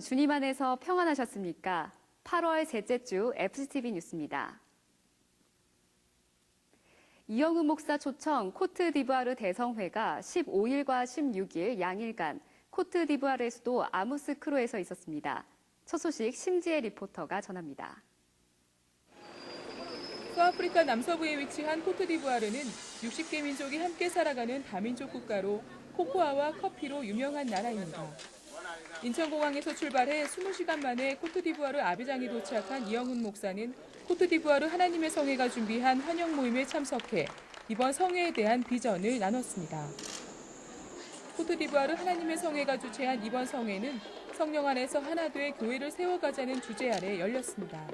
주님 안에서 평안하셨습니까? 8월 셋째 주 FCTV 뉴스입니다. 이영훈 목사 초청 코트디부아르 대성회가 15일과 16일 양일간 코트디부아르의 수도 아무스크로에서 있었습니다. 첫 소식 심지혜 리포터가 전합니다. 서아프리카 남서부에 위치한 코트디부아르는 60개 민족이 함께 살아가는 다민족 국가로 코코아와 커피로 유명한 나라입니다. 인천공항에서 출발해 20시간 만에 코트디부아르 아비장에 도착한 이영훈 목사는 코트디부아르 하나님의 성회가 준비한 환영 모임에 참석해 이번 성회에 대한 비전을 나눴습니다. 코트디부아르 하나님의 성회가 주최한 이번 성회는 성령 안에서 하나 돼 교회를 세워가자는 주제 아래 열렸습니다.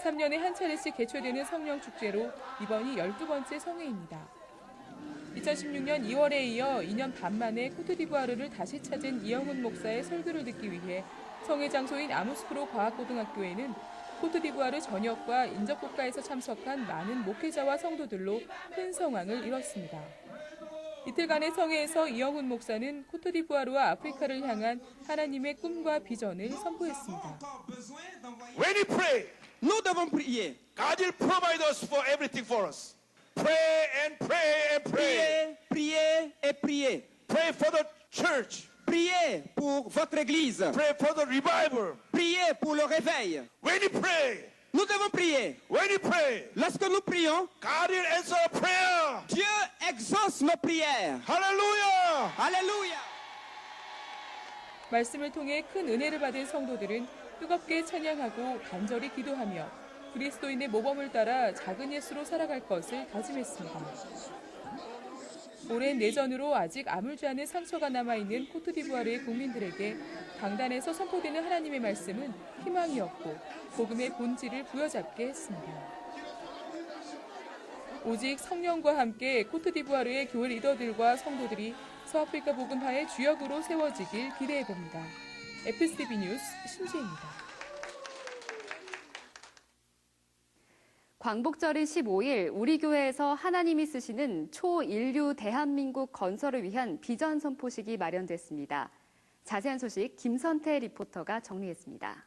3년에 한 차례씩 개최되는 성령 축제로 이번이 12번째 성회입니다. 2016년 2월에 이어 2년 반 만에 코트디부아르를 다시 찾은 이영훈 목사의 설교를 듣기 위해 성회 장소인 아무스크로 과학고등학교에는 코트디부아르 전역과 인접국가에서 참석한 많은 목회자와 성도들로 큰 성황을 이뤘습니다. 이틀간의 성회에서 이영훈 목사는 코트디부아르와 아프리카를 향한 하나님의 꿈과 비전을 선포했습니다. When we pray, Nous devons prier. God will provide us for everything for us. Pray and pray and pray. Priez, priez et priez. Pray for the church. Priez pour votre église. Pray for the revival. Priez pour le réveil. When we pray, Nous devons prier. when we pray, Lorsque nous prions, God will answer our prayer. Dieu exauce nos prières. Hallelujah! Alléluia. 말씀을 통해 큰 은혜를 받은 성도들은 뜨겁게 찬양하고 간절히 기도하며 그리스도인의 모범을 따라 작은 예수로 살아갈 것을 다짐했습니다. 오랜 내전으로 아직 아물지 않은 상처가 남아있는 코트디부아르의 국민들에게 강단에서 선포되는 하나님의 말씀은 희망이었고 복음의 본질을 부여잡게 했습니다. 오직 성령과 함께 코트디부아르의 교회 리더들과 성도들이 서아프리카 복음화의 주역으로 세워지길 기대해봅니다. FCTV 뉴스 심지혜입니다. 광복절인 15일 우리 교회에서 하나님이 쓰시는 초인류 대한민국 건설을 위한 비전 선포식이 마련됐습니다. 자세한 소식 김선태 리포터가 정리했습니다.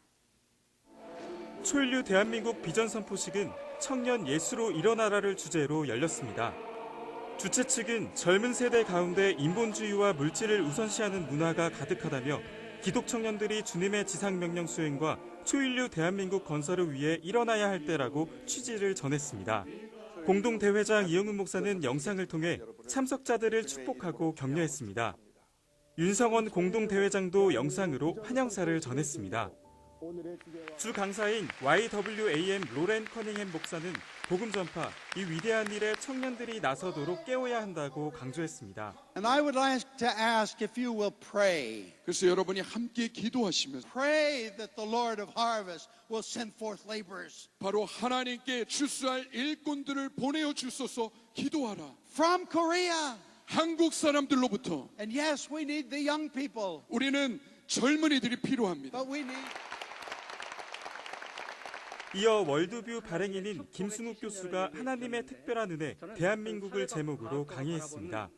초인류 대한민국 비전 선포식은 청년 예수로 일어나라를 주제로 열렸습니다. 주최 측은 젊은 세대 가운데 인본주의와 물질을 우선시하는 문화가 가득하다며 기독 청년들이 주님의 지상명령 수행과 초인류 대한민국 건설을 위해 일어나야 할 때라고 취지를 전했습니다. 공동대회장 이영훈 목사는 영상을 통해 참석자들을 축복하고 격려했습니다. 윤성원 공동대회장도 영상으로 환영사를 전했습니다. 주 강사인 YWAM 로렌 커닝햄 목사는 복음 전파, 이 위대한 일에 청년들이 나서도록 깨워야 한다고 강조했습니다. And I would like to ask if you will pray. 그래서 여러분이 함께 기도하시면서 Pray that the Lord of harvest will send forth laborers. 바로 하나님께 출수할 일꾼들을 보내어 주소서 기도하라. From Korea. 한국 사람들로부터 And yes, we need the young people. 우리는 젊은이들이 필요합니다. But we need 이어 월드뷰 발행인인 김승욱 교수가 하나님의 특별한 은혜, 대한민국을 제목으로 강의했습니다.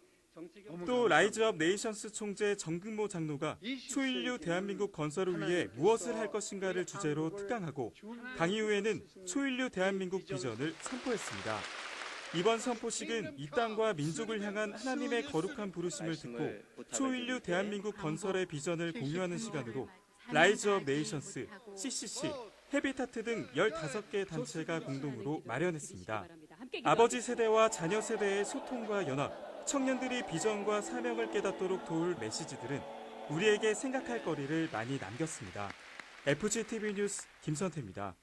또 라이즈업 네이션스 총재 정근모 장로가 초인류 대한민국 건설을 위해 무엇을 할 것인가를 주제로 특강하고 강의 후에는 초인류 대한민국 비전을 선포했습니다. 이번 선포식은 이 땅과 민족을 향한 하나님의 거룩한 부르심을 듣고 초인류 대한민국 건설의 비전을 공유하는 시간으로 라이즈업 네이션스, CCC, 헤비타트 등 15개 단체가 공동으로 마련했습니다. 아버지 세대와 자녀 세대의 소통과 연합, 청년들이 비전과 사명을 깨닫도록 도울 메시지들은 우리에게 생각할 거리를 많이 남겼습니다. FCTV 뉴스 김선태입니다.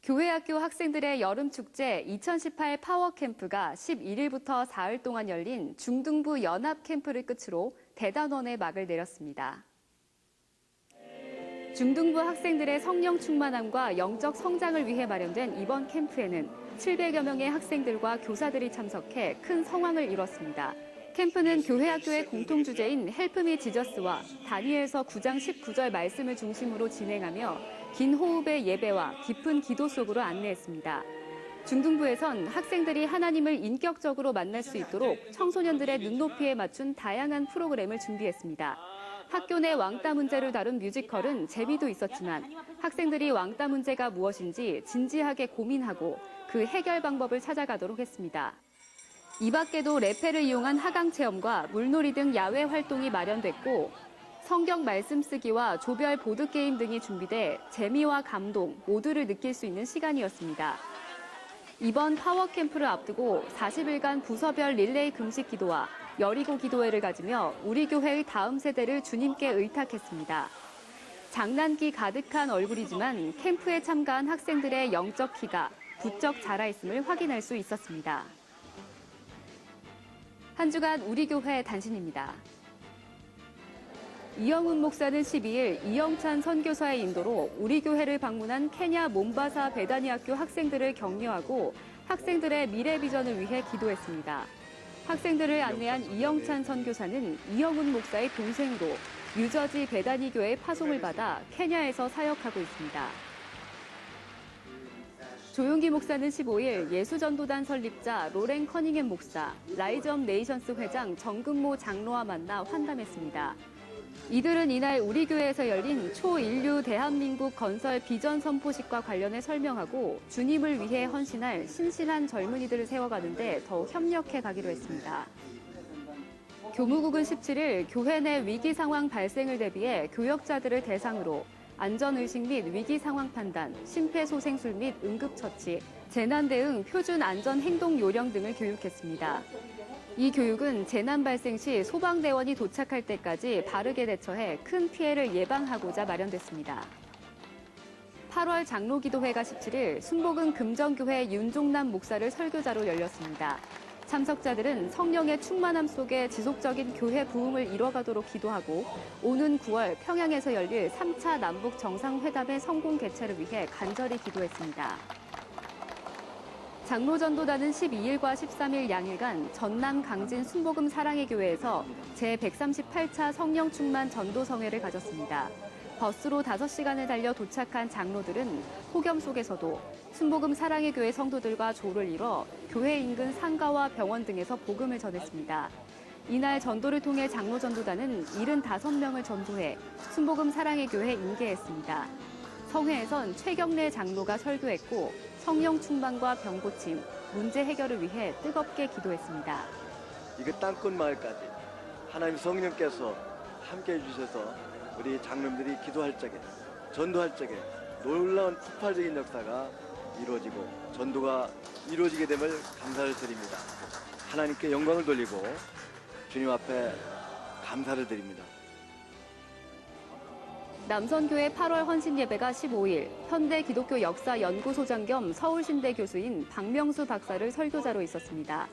교회학교 학생들의 여름축제 2018 파워캠프가 11일부터 4일 동안 열린 중등부 연합캠프를 끝으로 대단원에 막을 내렸습니다. 중등부 학생들의 성령 충만함과 영적 성장을 위해 마련된 이번 캠프에는 700여 명의 학생들과 교사들이 참석해 큰 성황을 이뤘습니다. 캠프는 교회학교의 공통주제인 헬프미 지저스와 다니엘서 9장 19절 말씀을 중심으로 진행하며 긴 호흡의 예배와 깊은 기도 속으로 안내했습니다. 중등부에선 학생들이 하나님을 인격적으로 만날 수 있도록 청소년들의 눈높이에 맞춘 다양한 프로그램을 준비했습니다. 학교 내 왕따 문제를 다룬 뮤지컬은 재미도 있었지만 학생들이 왕따 문제가 무엇인지 진지하게 고민하고 그 해결 방법을 찾아가도록 했습니다. 이 밖에도 레페를 이용한 하강 체험과 물놀이 등 야외 활동이 마련됐고 성경 말씀 쓰기와 조별 보드게임 등이 준비돼 재미와 감동 모두를 느낄 수 있는 시간이었습니다. 이번 파워캠프를 앞두고 40일간 부서별 릴레이 금식 기도와 여리고 기도회를 가지며 우리 교회의 다음 세대를 주님께 의탁했습니다. 장난기 가득한 얼굴이지만 캠프에 참가한 학생들의 영적 키가 부쩍 자라있음을 확인할 수 있었습니다. 한 주간 우리 교회 단신입니다. 이영훈 목사는 12일 이영찬 선교사의 인도로 우리 교회를 방문한 케냐 몬바사 베다니 학교 학생들을 격려하고 학생들의 미래 비전을 위해 기도했습니다. 학생들을 안내한 이영찬 선교사는 이영훈 목사의 동생으로 뉴저지 베다니 교회 파송을 받아 케냐에서 사역하고 있습니다. 조용기 목사는 15일 예수전도단 설립자 로렌 커닝햄 목사, 라이즈 업 네이션스 회장 정근모 장로와 만나 환담했습니다. 이들은 이날 우리 교회에서 열린 초인류 대한민국 건설 비전 선포식과 관련해 설명하고 주님을 위해 헌신할 신실한 젊은이들을 세워가는데 더욱 협력해 가기로 했습니다. 교무국은 17일 교회 내 위기 상황 발생을 대비해 교역자들을 대상으로 안전의식 및 위기 상황 판단, 심폐소생술 및 응급처치, 재난 대응 표준 안전 행동 요령 등을 교육했습니다. 이 교육은 재난 발생 시 소방대원이 도착할 때까지 바르게 대처해 큰 피해를 예방하고자 마련됐습니다. 8월 장로기도회가 17일 순복음 금정교회 윤종남 목사를 설교자로 열렸습니다. 참석자들은 성령의 충만함 속에 지속적인 교회 부흥을 이뤄가도록 기도하고 오는 9월 평양에서 열릴 3차 남북 정상회담의 성공 개최를 위해 간절히 기도했습니다. 장로전도단은 12일과 13일 양일간 전남 강진 순복음 사랑의 교회에서 제138차 성령 충만 전도성회를 가졌습니다. 버스로 5시간을 달려 도착한 장로들은 폭염 속에서도 순복음 사랑의 교회 성도들과 조를 이뤄 교회 인근 상가와 병원 등에서 복음을 전했습니다. 이날 전도를 통해 장로전도단은 75명을 전도해 순복음 사랑의 교회에 인계했습니다. 성회에선 최경래 장로가 설교했고 성령 충만과 병 고침, 문제 해결을 위해 뜨겁게 기도했습니다. 이그 땅끝 마을까지 하나님 성령께서 함께해 주셔서 우리 장로님들이 기도할 적에 전도할 적에 놀라운 폭발적인 역사가 이루어지고 전도가 이루어지게 됨을 감사를 드립니다. 하나님께 영광을 돌리고 주님 앞에 감사를 드립니다. 남선교회 8월 헌신 예배가 15일 현대기독교 역사연구소장 겸 서울신대 교수인 박명수 박사를 설교자로 있었습니다.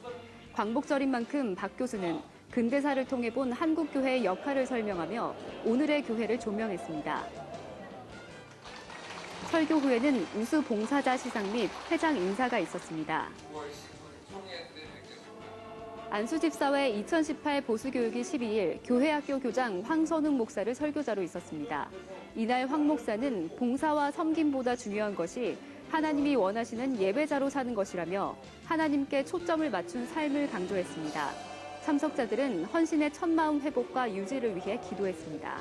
광복절인 만큼 박 교수는 근대사를 통해 본 한국교회의 역할을 설명하며 오늘의 교회를 조명했습니다. 설교 후에는 우수 봉사자 시상 및 회장 인사가 있었습니다. 안수집사회 2018 보수교육이 12일 교회학교 교장 황선웅 목사를 설교자로 있었습니다. 이날 황 목사는 봉사와 섬김보다 중요한 것이 하나님이 원하시는 예배자로 사는 것이라며 하나님께 초점을 맞춘 삶을 강조했습니다. 참석자들은 헌신의 첫마음 회복과 유지를 위해 기도했습니다.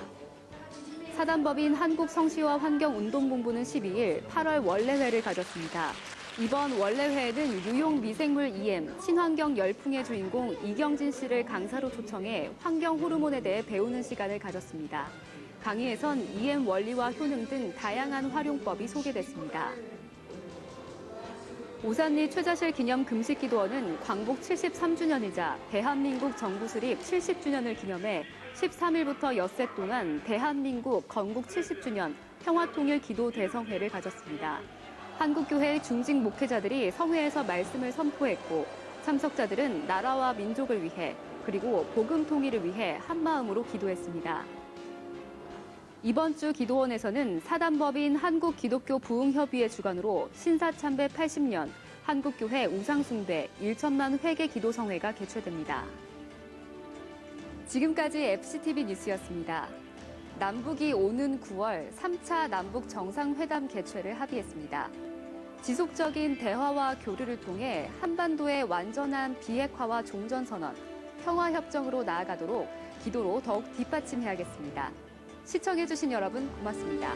사단법인 한국성시와 환경운동본부는 12일 8월 원래회를 가졌습니다. 이번 원래회에는 유용 미생물 EM, 친환경 열풍의 주인공 이경진 씨를 강사로 초청해 환경 호르몬에 대해 배우는 시간을 가졌습니다. 강의에선 EM 원리와 효능 등 다양한 활용법이 소개됐습니다. 오산리 최자실 기념 금식기도원은 광복 73주년이자 대한민국 정부 수립 70주년을 기념해 13일부터 엿새 동안 대한민국 건국 70주년 평화통일 기도 대성회를 가졌습니다. 한국교회의 중직 목회자들이 성회에서 말씀을 선포했고 참석자들은 나라와 민족을 위해 그리고 복음 통일을 위해 한마음으로 기도했습니다. 이번 주 기도원에서는 사단법인 한국기독교부흥협의회 주관으로 신사참배 80년 한국교회 우상숭배 1천만 회개 기도성회가 개최됩니다. 지금까지 FCTV 뉴스였습니다. 남북이 오는 9월 3차 남북 정상회담 개최를 합의했습니다. 지속적인 대화와 교류를 통해 한반도의 완전한 비핵화와 종전선언, 평화협정으로 나아가도록 기도로 더욱 뒷받침해야겠습니다. 시청해주신 여러분 고맙습니다.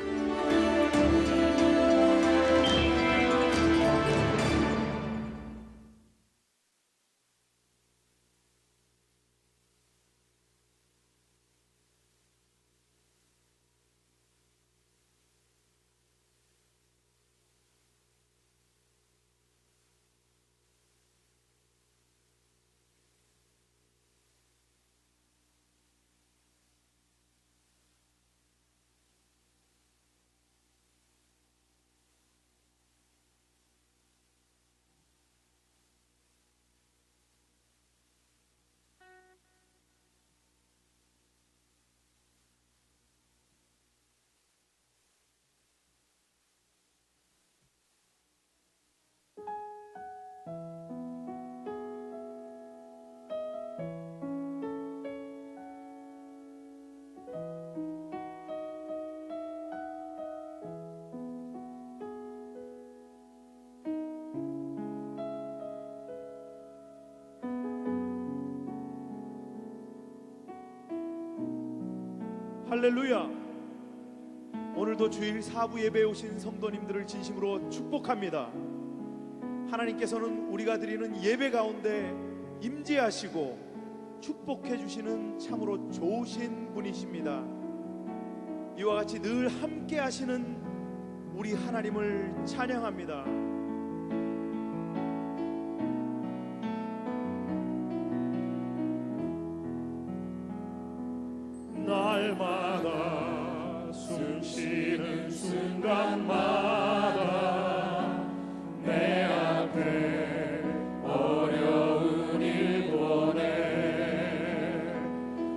할렐루야. 오늘도 주일 사부 예배에 오신 성도님들을 진심으로 축복합니다. 하나님께서는 우리가 드리는 예배 가운데 임재하시고 축복해 주시는 참으로 좋으신 분이십니다. 이와 같이 늘 함께 하시는 우리 하나님을 찬양합니다. 날마다 숨쉬는 순간마다 내 앞에 어려운 일 보내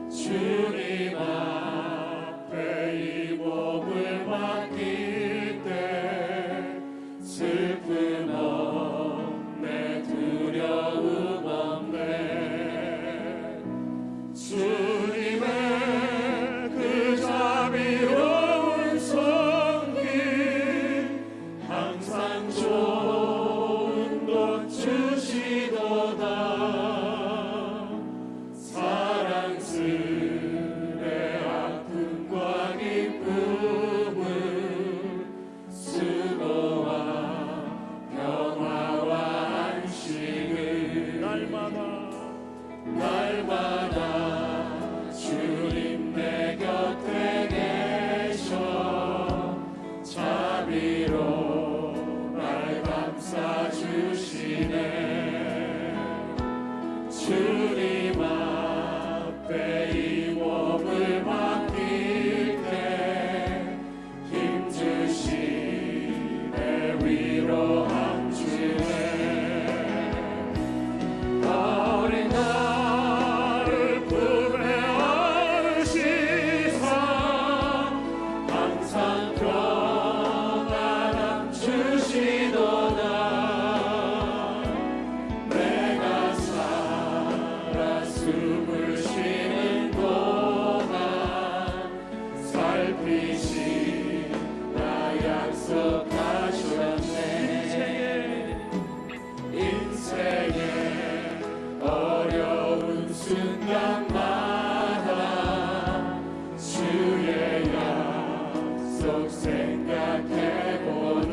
주님 앞에 이 몸을 맡길 때 슬픔 없네 두려움 없네 주님의 자비로운 손길 항상 좋은 것 주시도다 사랑스레 아픔과 기쁨을 수고와 평화와 안식을 날마다 주님 내 곁에 계셔 자비로 날 감싸주시네 주님 앞에 이 몸을 맡길 때 힘주시네 위로함 주네 어린 나를 품에 안으시사 항상 평안함 주시도다 내가 살아 숨을 쉬는 동안 살피시라 약속하셨네 인생의 어려운 순간마다 주의 약속 생각해보네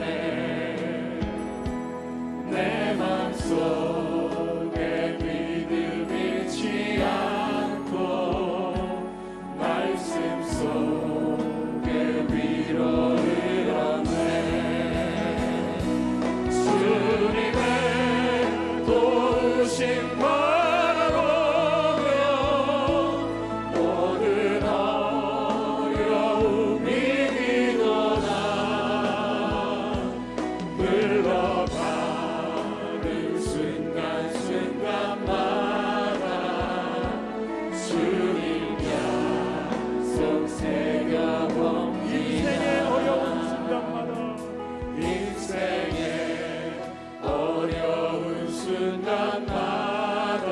내 맘속에 믿음 잃지 않고 말씀 속에 위로를 얻네 주님의 도우심 바라보며 모든 어려움이 기도다 흘러가는 순간순간마다 주님 약속 새겨본 인생의 어려운 순간마다 인생의 어려운 순간마다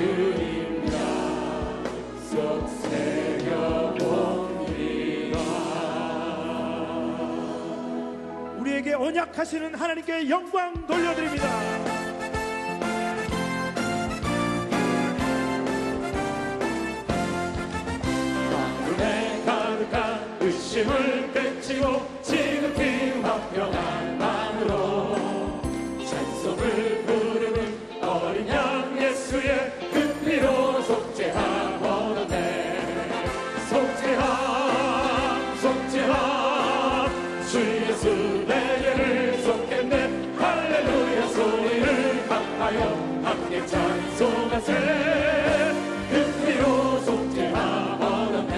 주님 약속 새겨봅니다. 우리에게 언약하시는 하나님께 영광 돌려드립니다. 마음에 가득한 의심을 깨치고 지극히 화평한 마음으로 찬송을 부르는 어린 양 예수의 그 피로 속죄하오네. 속죄함 속죄함 주 예수 내 죄를 속했네. 할렐루야 소리를 합하여 함께 찬송하세. 그 피로 속죄하오네.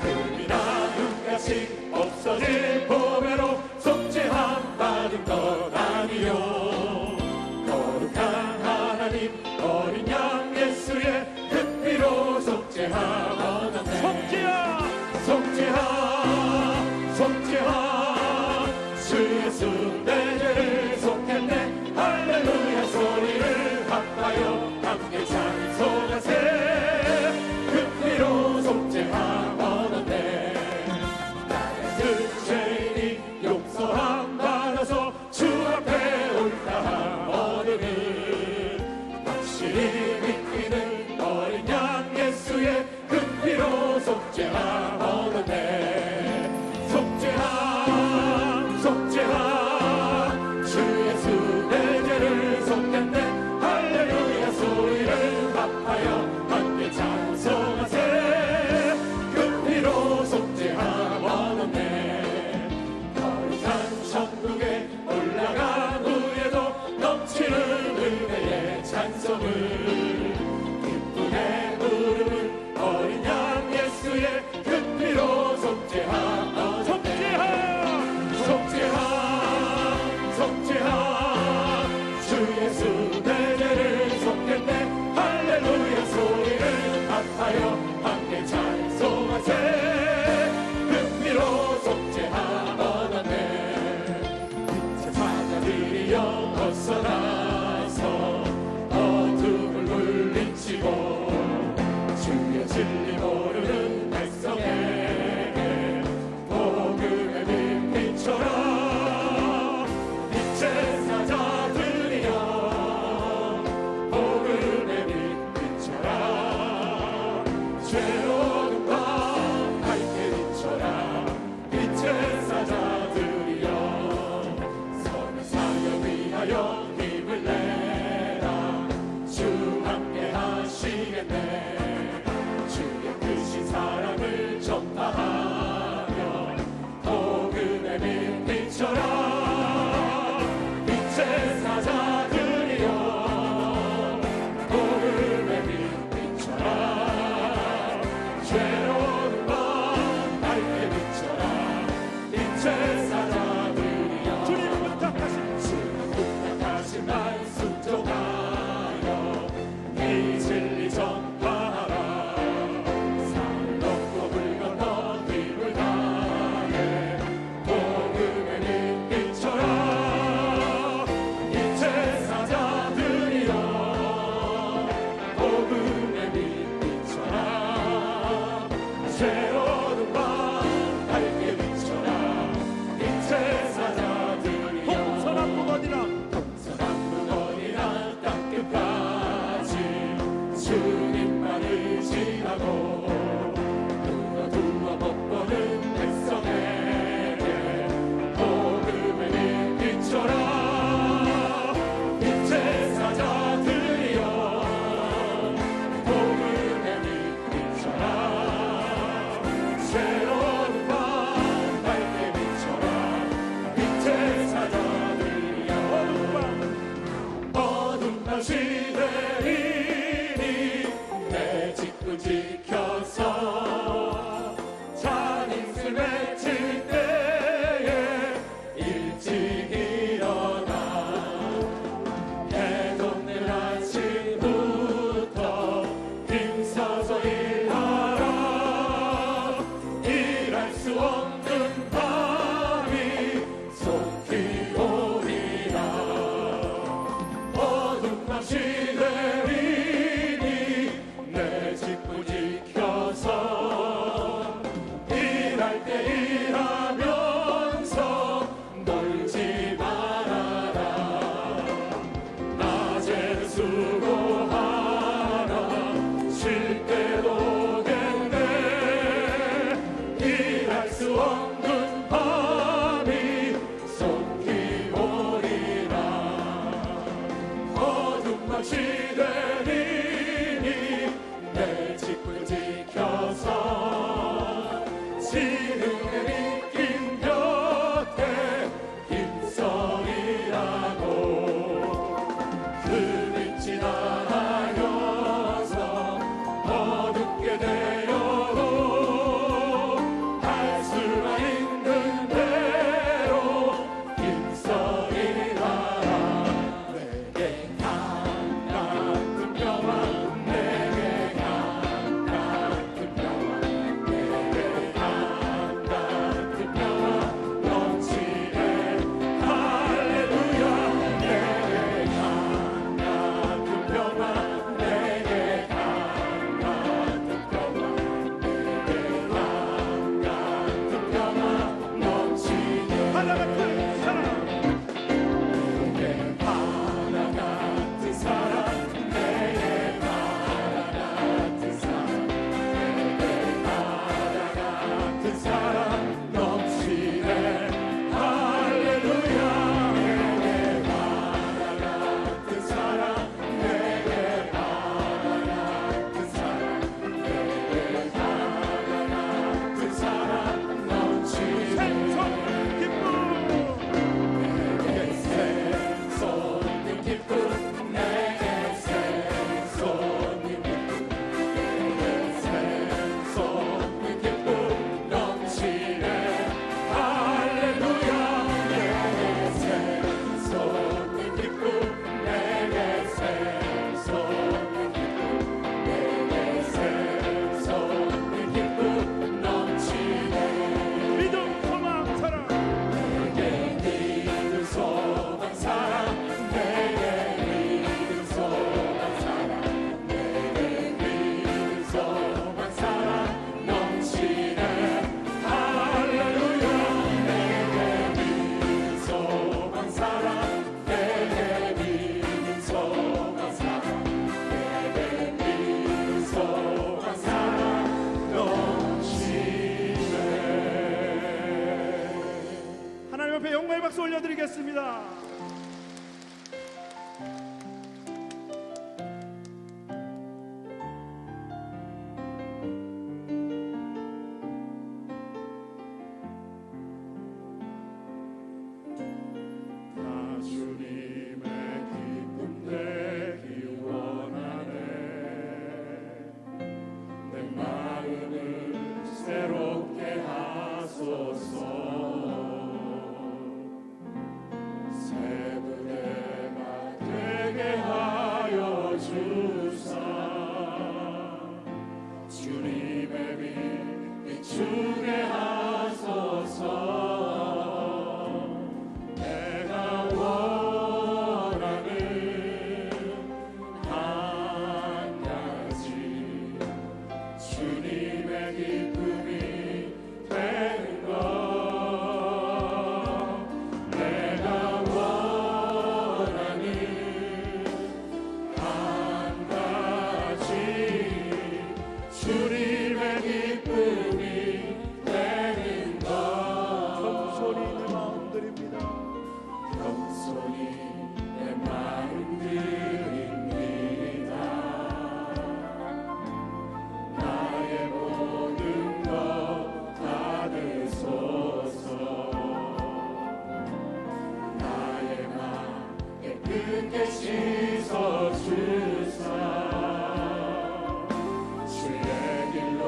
금이나 눈같이 없어질 보배로 속죄함 받은 것 아니요. 거룩한 하나님 어린 양 예수의 그 피로 속죄하오네. 속죄함 속죄함 속죄함 주 예수 내 죄를 속했네. 할렐루야 소리를 합하여 함께 찬송하세. 그 피로 속죄하오네. 나의 죄인이 용서함 받아서 주 앞에 올라오느니 확실히 믿기는 어린 양 예수의 그 피로 속죄하오네. 속죄함 속죄함 주 예수 내 죄를 속했네. 할렐루야 소리를 합하여 함께 찬송하세. 그 피로 속죄하오네. 거룩한 천국에 올라간 후에도 넘치는 은혜의 찬송을 기쁨에 부르는 어린 양 예수의 그 피로 속죄하오네. 속죄함 속죄함 속죄함 주 예수 내 죄를 속했네. 할렐루야 소리를 합하여 함께 찬송하세. 그 피로 속죄하오네. 사자들이여 어서 나서 어둠을 물리치고 주의 진리 모르는 백성에게 복음의 빛 비춰라. 빛의 사자들이여 복음의 빛 비춰라. 죄로운 밤 밝게 비춰라. 빛의 사자들이여 선을 사역 위하여 힘을 내라. 주 함께 하시겠네. 주의 크신 사랑을 전파하며 복음의 빛 비춰라. 빛의 사자들이여 복음의 빛 비춰라. 죄로운 밤 밝게 비춰라. 빛의 사자들이여 주님 부탁하신 말 순종하여 이 진리 전파하라. 산을 넘고 물 건너 힘을 다해 복음의 빛 비춰라. 빛의 사자들이여 복음의 빛 비춰라. 새로운 밤 밝게 비춰라. 빛의 사자들이여 동서남북 어디나 땅끝까지 주님만을 지나고 두어 못 보는 백성에게 복음의 빛 비춰라. 빛의 사자들이여 복음의 빛 비춰라. 새로운 밤 밝게 비춰라. 빛의 사자들이여 어둠 밤 시대이니 내 직분 지켜서 잔인을 맺힐 때에 일찍 일어나 해 돋는 아침부터 힘써서 일하라. 일할 수 없는 밤이 속히 오리라. 어둠 밤 시대이니 기쁨 내게 샘솟는 기쁨 내게 샘솟는 기쁨 넘치네 할렐루야 내게 샘솟는 기쁨 내게 샘솟는 기쁨 내게 샘솟는 기쁨 넘치네 믿음, 소망, 사랑. 내게 믿음 소망 사랑 내게 믿음 소망 사랑 내게 믿음 소망 사랑 넘치네 할렐루야 내게 믿음 소망 사랑 내게 믿음 소망 사랑 내게 믿음 소망 사랑 넘치네. 하나님 앞에 영광의 박수 올려드리겠습니다. 나 주님의 기쁨 되기 원하네 내 마음을 새롭게 하소서 새 부대가 되게 하여 주사 주님의 빛 비추게 하소서 내가 원하는 한 가지 주님의 기쁨이 되는 것 내가 원하는 한 가지 주님의 기쁨이 되는 것 소리 내 마음 드립니다. 겸손히 내 마음 드립니다 나의 모든 것 받으소서 나의 마음 깨끗게 씻어주사 주의 길로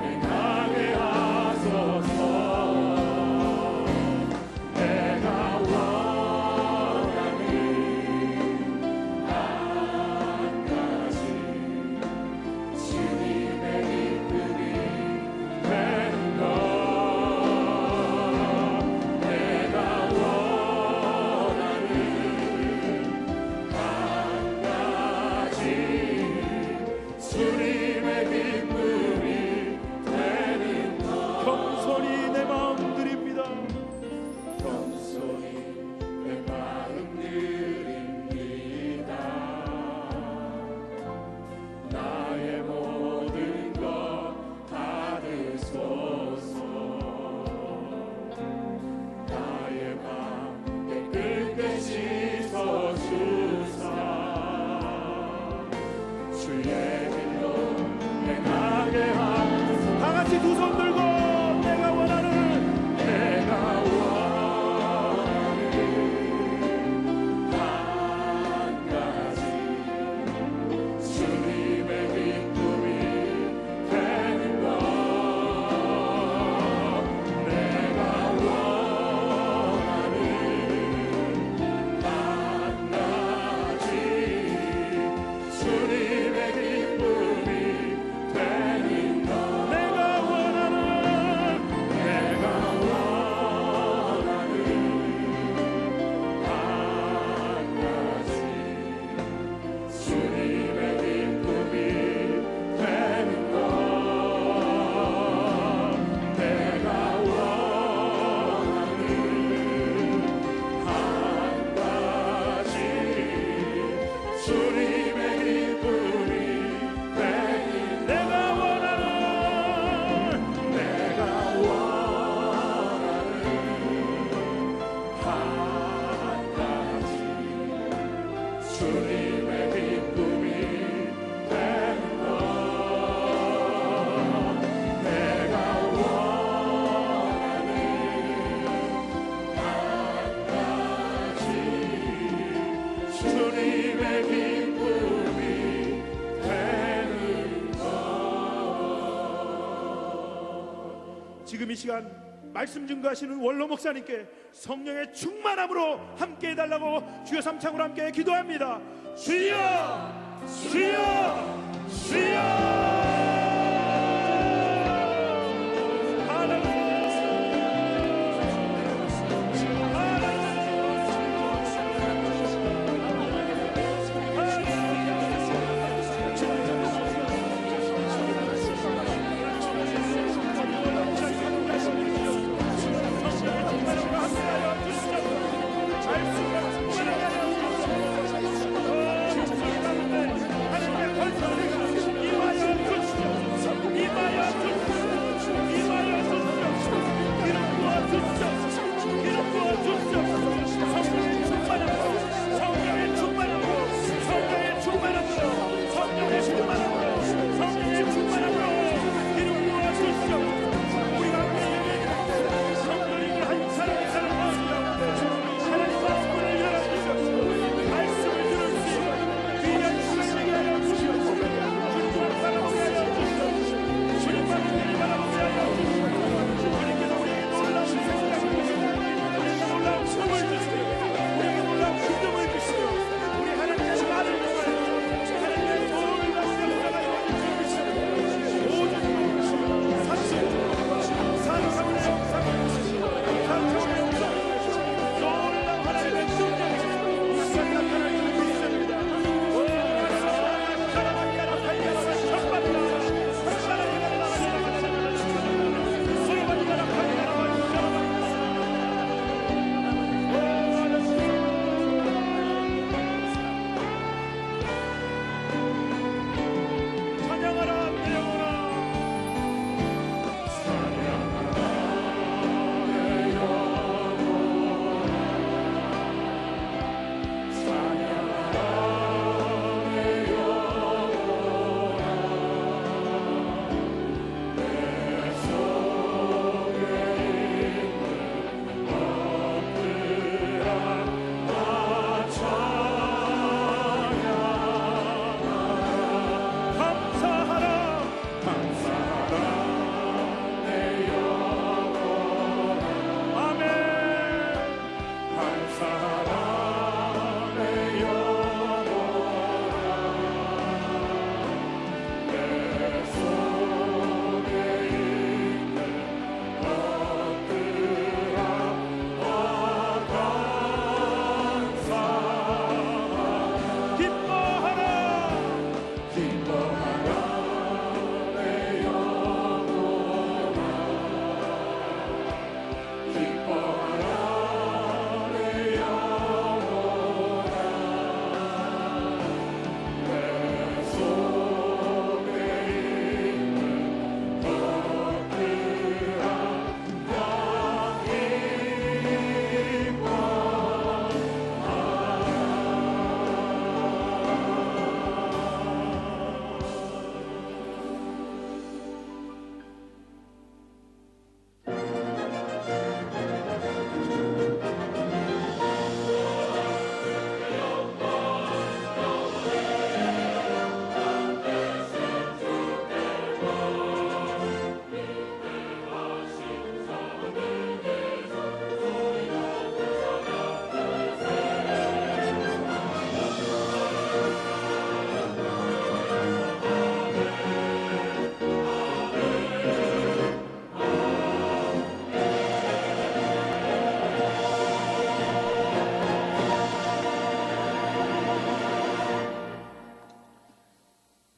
행하게 하소서 내가 원하는 한 가지 주님의 기쁨이 되는 것 내가 원하는 한 가지 주님의 기쁨이 되는 것 겸손히 내 마음 드립니다. 겸손히 내 마음 드립니다 나의 모든 것 받으소서 나의 맘 깨끗게 씻어주사 주의 길로 행하게 하소서 다 같이 두 손 들고 내가 원하는 내가 원하는 한 가지 주님의 기쁨이 되는 것 내가 원하는 한 가지 주님의 기쁨이 되는 것 내가 원하는 내가 원하는 한 가지 주님의 기쁨이 되는 것 내가 원하는 한 가지 주님의 기쁨이 되는 내가 원하는 내가 원하는 한 가지 주님의 기쁨이 되는 것 내가 원하는 한 가지 지금 이 시간 말씀 증거하시는 원로 목사님께 성령의 충만함으로 함께 해달라고 주여 삼창으로 함께 기도합니다. 주여 주여 주여.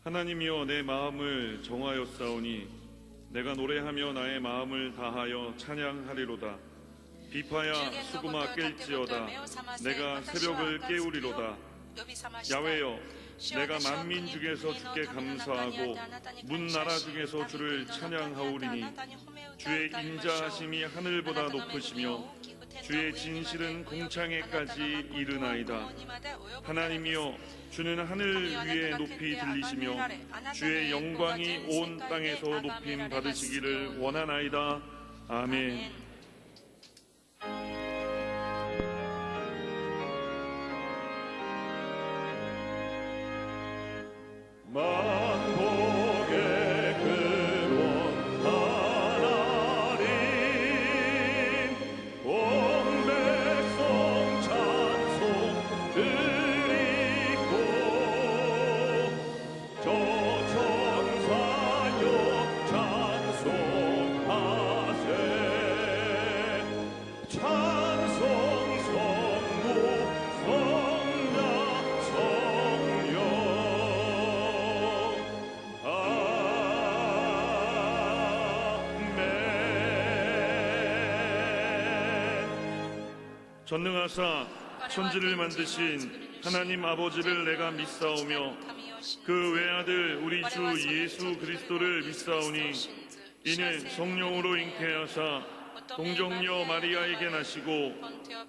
하나님이여 내 마음을 정하였사오니 내가 노래하며 나의 마음을 다하여 찬양하리로다. 비파야 수구마 깰지어다. 내가 새벽을 깨우리로다. 야훼여 내가 만민 중에서 주께 감사하고 문 나라 중에서 주를 찬양하오리니 주의 인자하심이 하늘보다 높으시며 주의 진실은 공창에까지 이르나이다. 하나님이여 주는 하늘 위에 높이 들리시며 주의 영광이 온 땅에서 높임 받으시기를 원하나이다. 아멘. 만복의 근원 하나님 전능하사 천지를 만드신 하나님 아버지를 내가 믿사오며 그 외아들 우리 주 예수 그리스도를 믿사오니 이는 성령으로 잉태하사 동정녀 마리아에게 나시고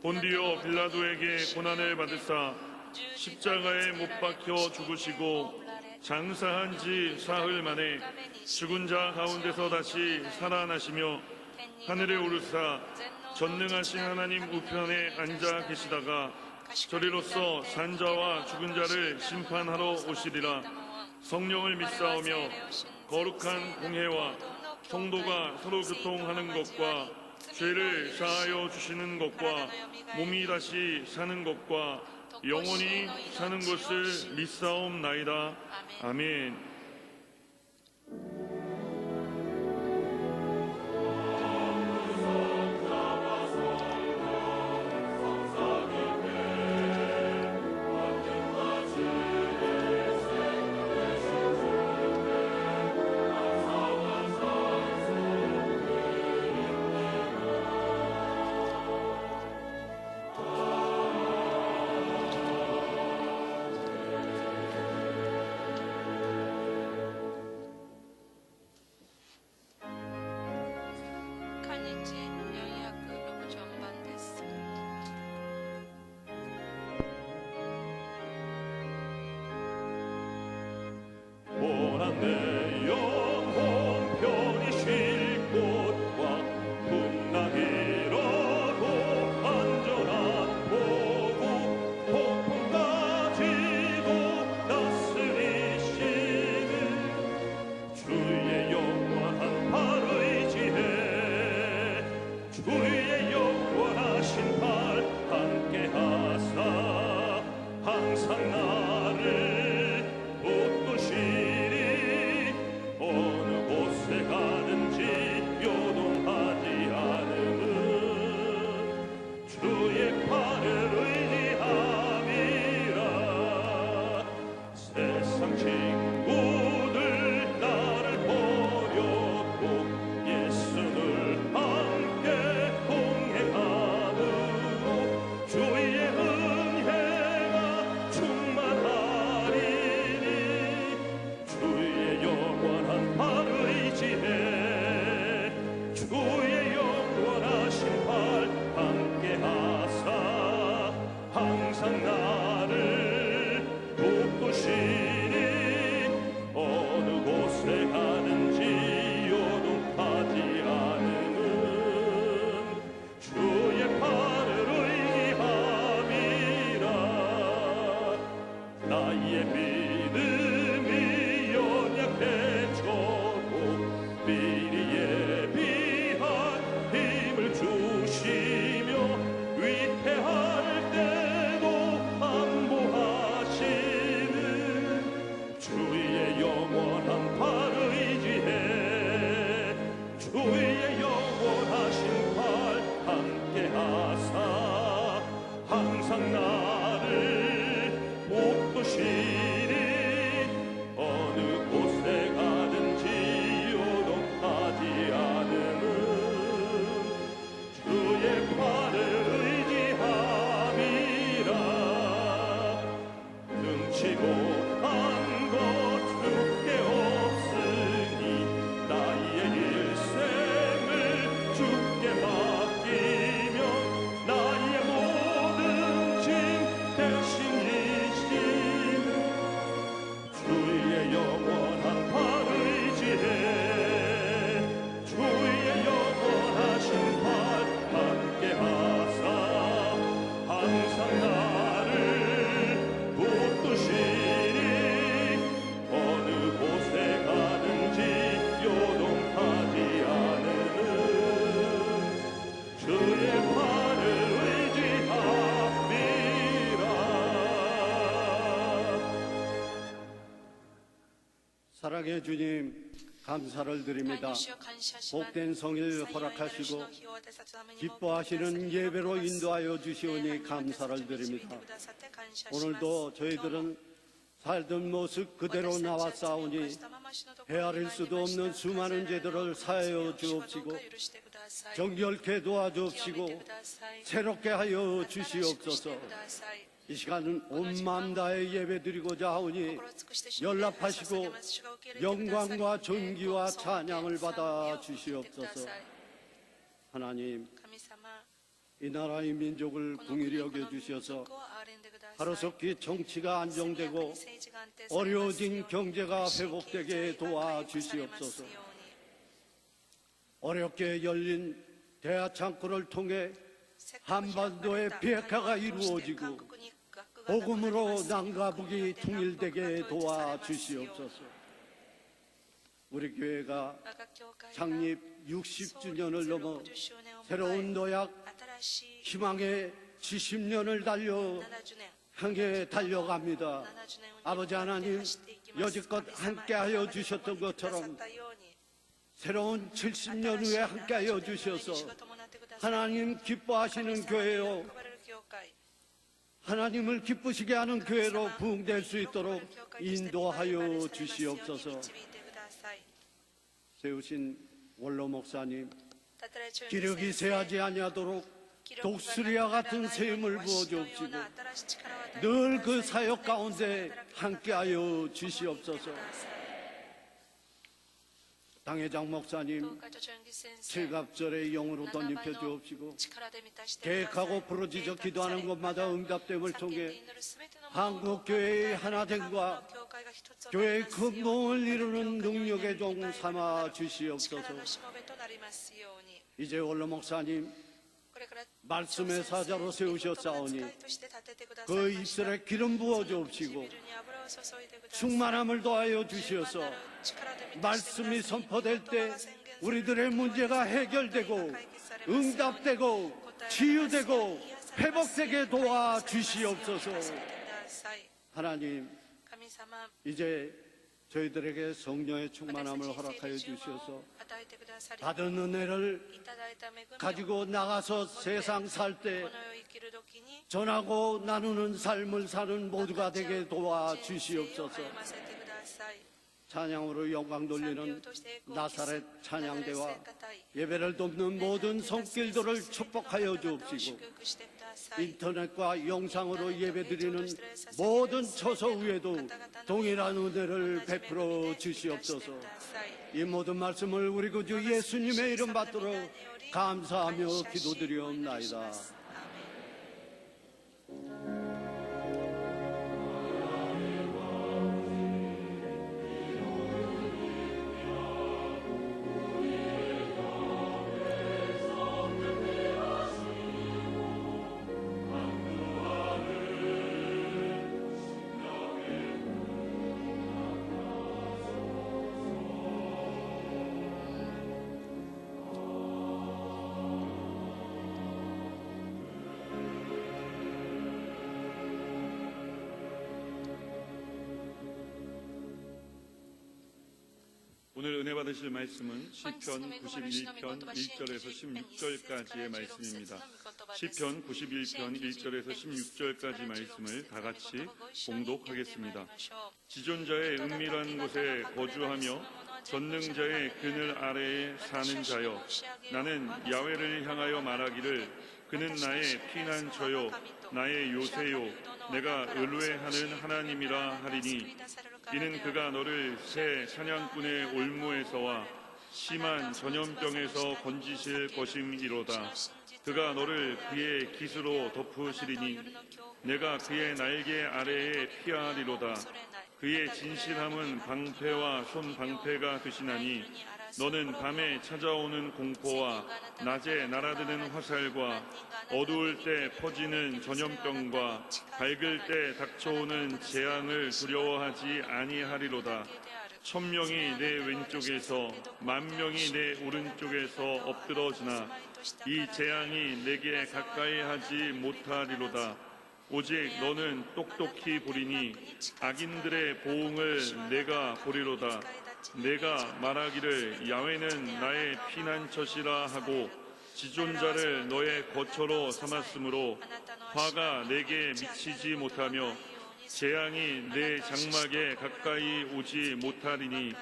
본디오 빌라도에게 고난을 받으사 십자가에 못 박혀 죽으시고 장사한 지 사흘 만에 죽은 자 가운데서 다시 살아나시며 하늘에 오르사 전능하신 하나님 우편에 앉아 계시다가 저리로서 산자와 죽은 자를 심판하러 오시리라. 성령을 믿사오며 거룩한 공회와 성도가 서로 교통하는 것과 죄를 사하여 주시는 것과 몸이 다시 사는 것과 영원히 사는 것을 믿사옵나이다. 아멘. 내 영혼 편히 쉴 곳과 풍랑이라도 안전한 보고 폭풍까지도 다스리시는 주의 영원한 팔 의지해 주의 영원하신 팔 함께 하사 항상 나를 붙드시리 어느 곳에 가든지 요동하지 않음은 주의 팔을 의지함이라. 세상 친구들 나를 버려도 예수를 함께 동행함으로 주의 은혜가 충만하리니 주의 영원한 팔 의지해 주의 영원하신 팔 함께 하사 항상 나를 붙드시니 어느 곳에 가든지 요동하지 않음은 주의 팔을 의지함이라. 나의 믿음이 연약해져도 미리 예비한 힘을 주시며 위태할 때도 안보하시는 주의 영원한 팔 의지해 주의 영원하신 팔 함께 하사 항상 나를 붙드시니 어느 곳에 가든지 요동하지 않음은 주의 팔을 의지함이라. 능치 못한 것 주께 없으니 나의 일생을 주께 맡기며 나의 모든 짐 대신이시는 주의 영원한 팔 의지해 주의 영원하신 팔 함께 하사 항상 나를 붙드시니 어느 곳에 가든지 요동하지 않음은 주의 팔을 의지함이라. 사랑의 주님, 감사를 드립니다. 복된 성일 허락하시고 기뻐하시는 예배로 인도하여 주시오니 감사를 드립니다. 오늘도 저희들은 살던 모습 그대로 나왔사오니 헤아릴 수도 없는 수많은 죄들을 사하여 주옵시고 정결케 도와주옵시고 새롭게 하여 주시옵소서. 이 시간은 온 마음 다해 예배드리고자 하오니 연락하시고 영광과 존귀와 찬양을 받아 주시옵소서. 하나님, 이 나라의 민족을 긍휼히 여겨주셔서 하루속히 정치가 안정되고 어려워진 경제가 회복되게 도와주시옵소서. 어렵게 열린 대화 창구를 통해 한반도의 비핵화가 이루어지고 복음으로 남과 북이 통일되게 도와주시옵소서. 우리 교회가 창립 60주년을 넘어 새로운 노약 희망의 70년을 향해 달려갑니다. 아버지 하나님, 여지껏 함께하여 주셨던 것처럼 새로운 70년 후에 함께하여 주셔서 하나님 기뻐하시는 교회요, 하나님을 기쁘시게 하는 교회로 부흥될 수 있도록 인도하여 주시옵소서. 세우신 원로 목사님, 기력이 쇠하지 아니하도록 독수리와 같은 세움을 부어주옵시고 늘 그 사역 가운데 함께하여 주시옵소서. 당회장 목사님, 칠갑절의 영으로 덧입혀 주옵시고 계획하고 부르짖어 기도하는 것마다 응답됨을 통해 한국교회의 하나됨과 교회의 근본을 이루는 능력의 종 삼아 주시옵소서. 이제 원로 목사님, 말씀의 사자로 세우셨사오니 그 입술에 기름 부어 주옵시고 충만함을 더하여 주시어서 말씀이 선포될 때 우리들의 문제가 해결되고 응답되고 치유되고 회복되게 도와주시옵소서. 하나님, 이제 저희들에게 성령의 충만함을 허락하여 주셔서 받은 은혜를 가지고 나가서 세상 살 때 전하고 나누는 삶을 사는 모두가 되게 도와주시옵소서. 찬양으로 영광 돌리는 나사렛 찬양대와 예배를 돕는 모든 손길들을 축복하여 주옵시고 인터넷과 영상으로 예배드리는 모든 처소 위에도 동일한 은혜를 베풀어 주시옵소서. 이 모든 말씀을 우리 구주 예수님의 이름 받들어 감사하며 기도드리옵나이다. 오늘 은혜 받으실 말씀은 시편 91편 1절에서 16절까지의 말씀입니다. 시편 91편 1절에서 16절까지 말씀을 다 같이 봉독하겠습니다. 지존자의 은밀한 곳에 거주하며 전능자의 그늘 아래에 사는 자여, 나는 야훼를 향하여 말하기를 그는 나의 피난처요 나의 요새요 내가 의뢰하는 하나님이라 하리니, 이는 그가 너를 새 사냥꾼의 올무에서와 심한 전염병에서 건지실 것임이로다. 그가 너를 그의 깃으로 덮으시리니 내가 그의 날개 아래에 피하리로다. 그의 진실함은 방패와 손방패가 되시나니 너는 밤에 찾아오는 공포와 낮에 날아드는 화살과 어두울 때 퍼지는 전염병과 밝을 때 닥쳐오는 재앙을 두려워하지 아니하리로다. 1000명이 내 왼쪽에서 10,000명이 내 오른쪽에서 엎드러지나 이 재앙이 내게 가까이 하지 못하리로다. 오직 너는 똑똑히 보리니 악인들의 보응을 내가 보리로다. 내가 말하기를 야훼는 나의 피난처시라 하고 지존자를 너의 거처로 삼았으므로 화가 내게 미치지 못하며 재앙이 내 장막에 가까이 오지 못하리니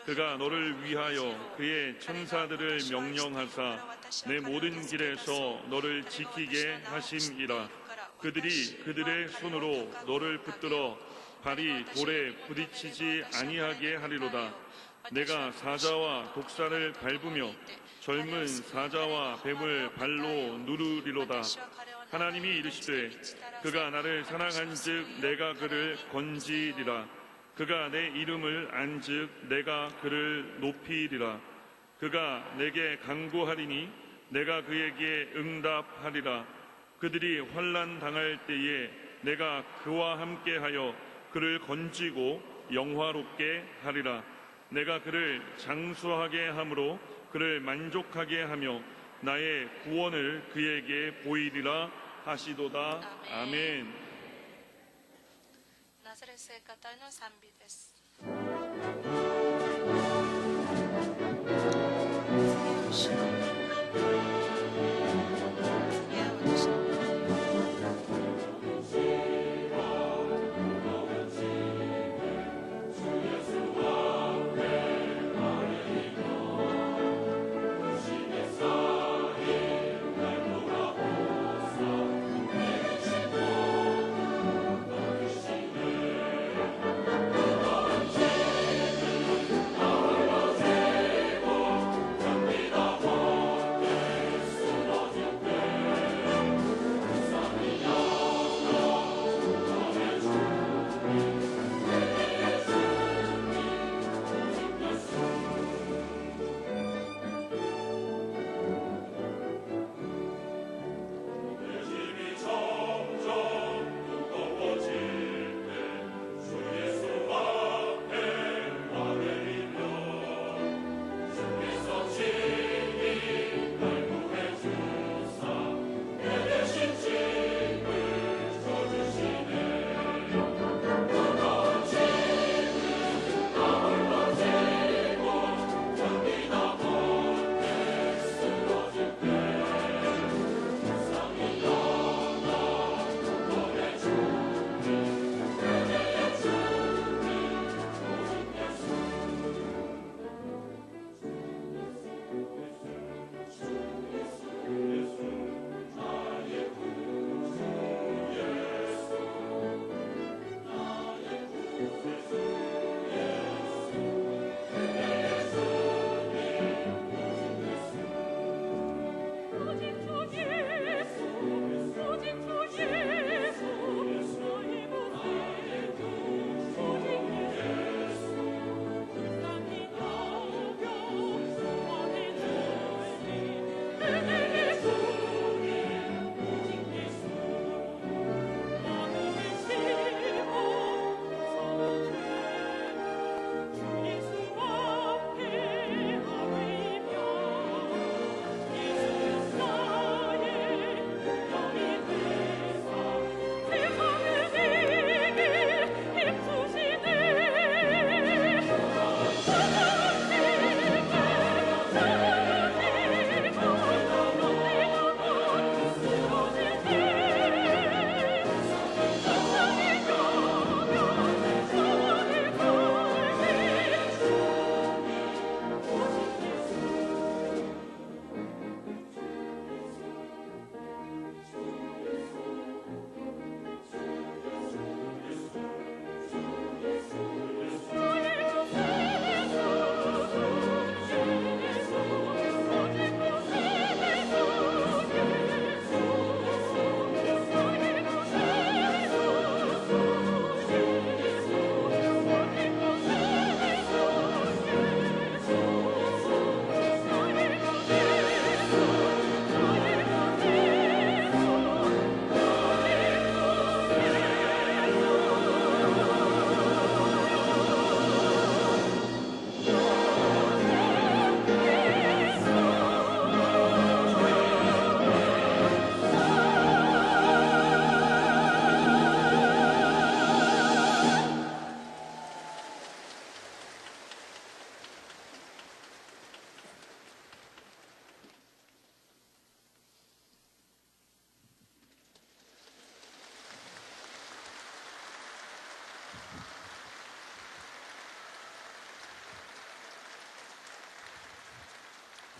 그가 너를 위하여 그의 천사들을 명령하사 내 모든 길에서 너를 지키게 하심이라. 그들이 그들의 손으로 너를 붙들어 발이 돌에 부딪히지 아니하게 하리로다. 내가 사자와 독사를 밟으며 젊은 사자와 뱀을 발로 누르리로다. 하나님이 이르시되 그가 나를 사랑한즉 내가 그를 건지리라. 그가 내 이름을 안즉 내가 그를 높이리라. 그가 내게 간구하리니 내가 그에게 응답하리라. 그들이 환난 당할 때에 내가 그와 함께하여 그를 건지고 영화롭게 하리라. 내가 그를 장수하게 함으로 그를 만족하게 하며 나의 구원을 그에게 보이리라 하시도다. 아멘. ナザレ聖歌隊の賛美です。다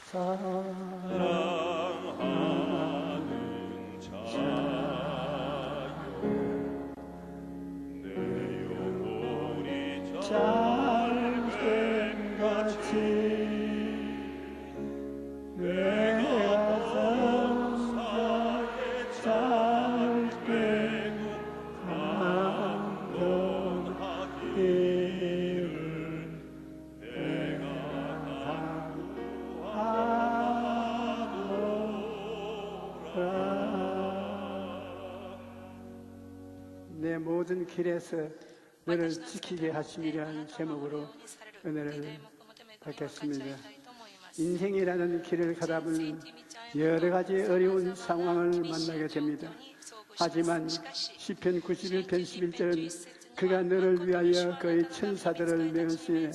사랑하는 자요 내 영혼이 잘됨같이 내가 성사에 잘되고 강건하기를 내가 내 모든 길에서 너를 지키게 하심이라는 제목으로 은혜를 받겠습니다. 인생이라는 길을 가다 보면 여러 가지 어려운 상황을 만나게 됩니다. 하지만 시편 91편 11절은 그가 너를 위하여 그의 천사들을 메우시네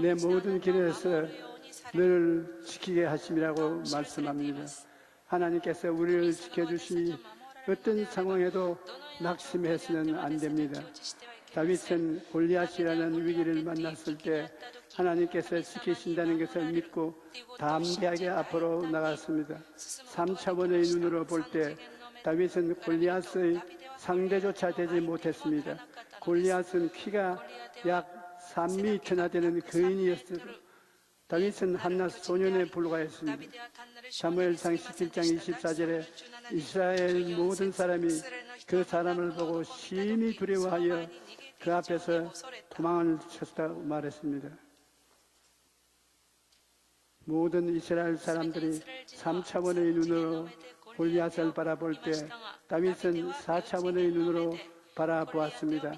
내 모든 길에서 너를 지키게 하심이라고 말씀합니다. 하나님께서 우리를 지켜주시니 어떤 상황에도 낙심해서는 안 됩니다. 다윗은 골리앗이라는 위기를 만났을 때 하나님께서 지키신다는 것을 믿고 담대하게 앞으로 나갔습니다. 3차원의 눈으로 볼 때 다윗은 골리앗의 상대조차 되지 못했습니다. 골리앗은 키가 약 3미터나 되는 거인이었습니다. 다윗은 한낱 소년에 불과했습니다. 사무엘상 17장 24절에 이스라엘 모든 사람이 그 사람을 보고 심히 두려워하여 그 앞에서 도망을 쳤다고 말했습니다. 모든 이스라엘 사람들이 3차원의 눈으로 골리앗을 바라볼 때 다윗은 4차원의 눈으로 바라보았습니다.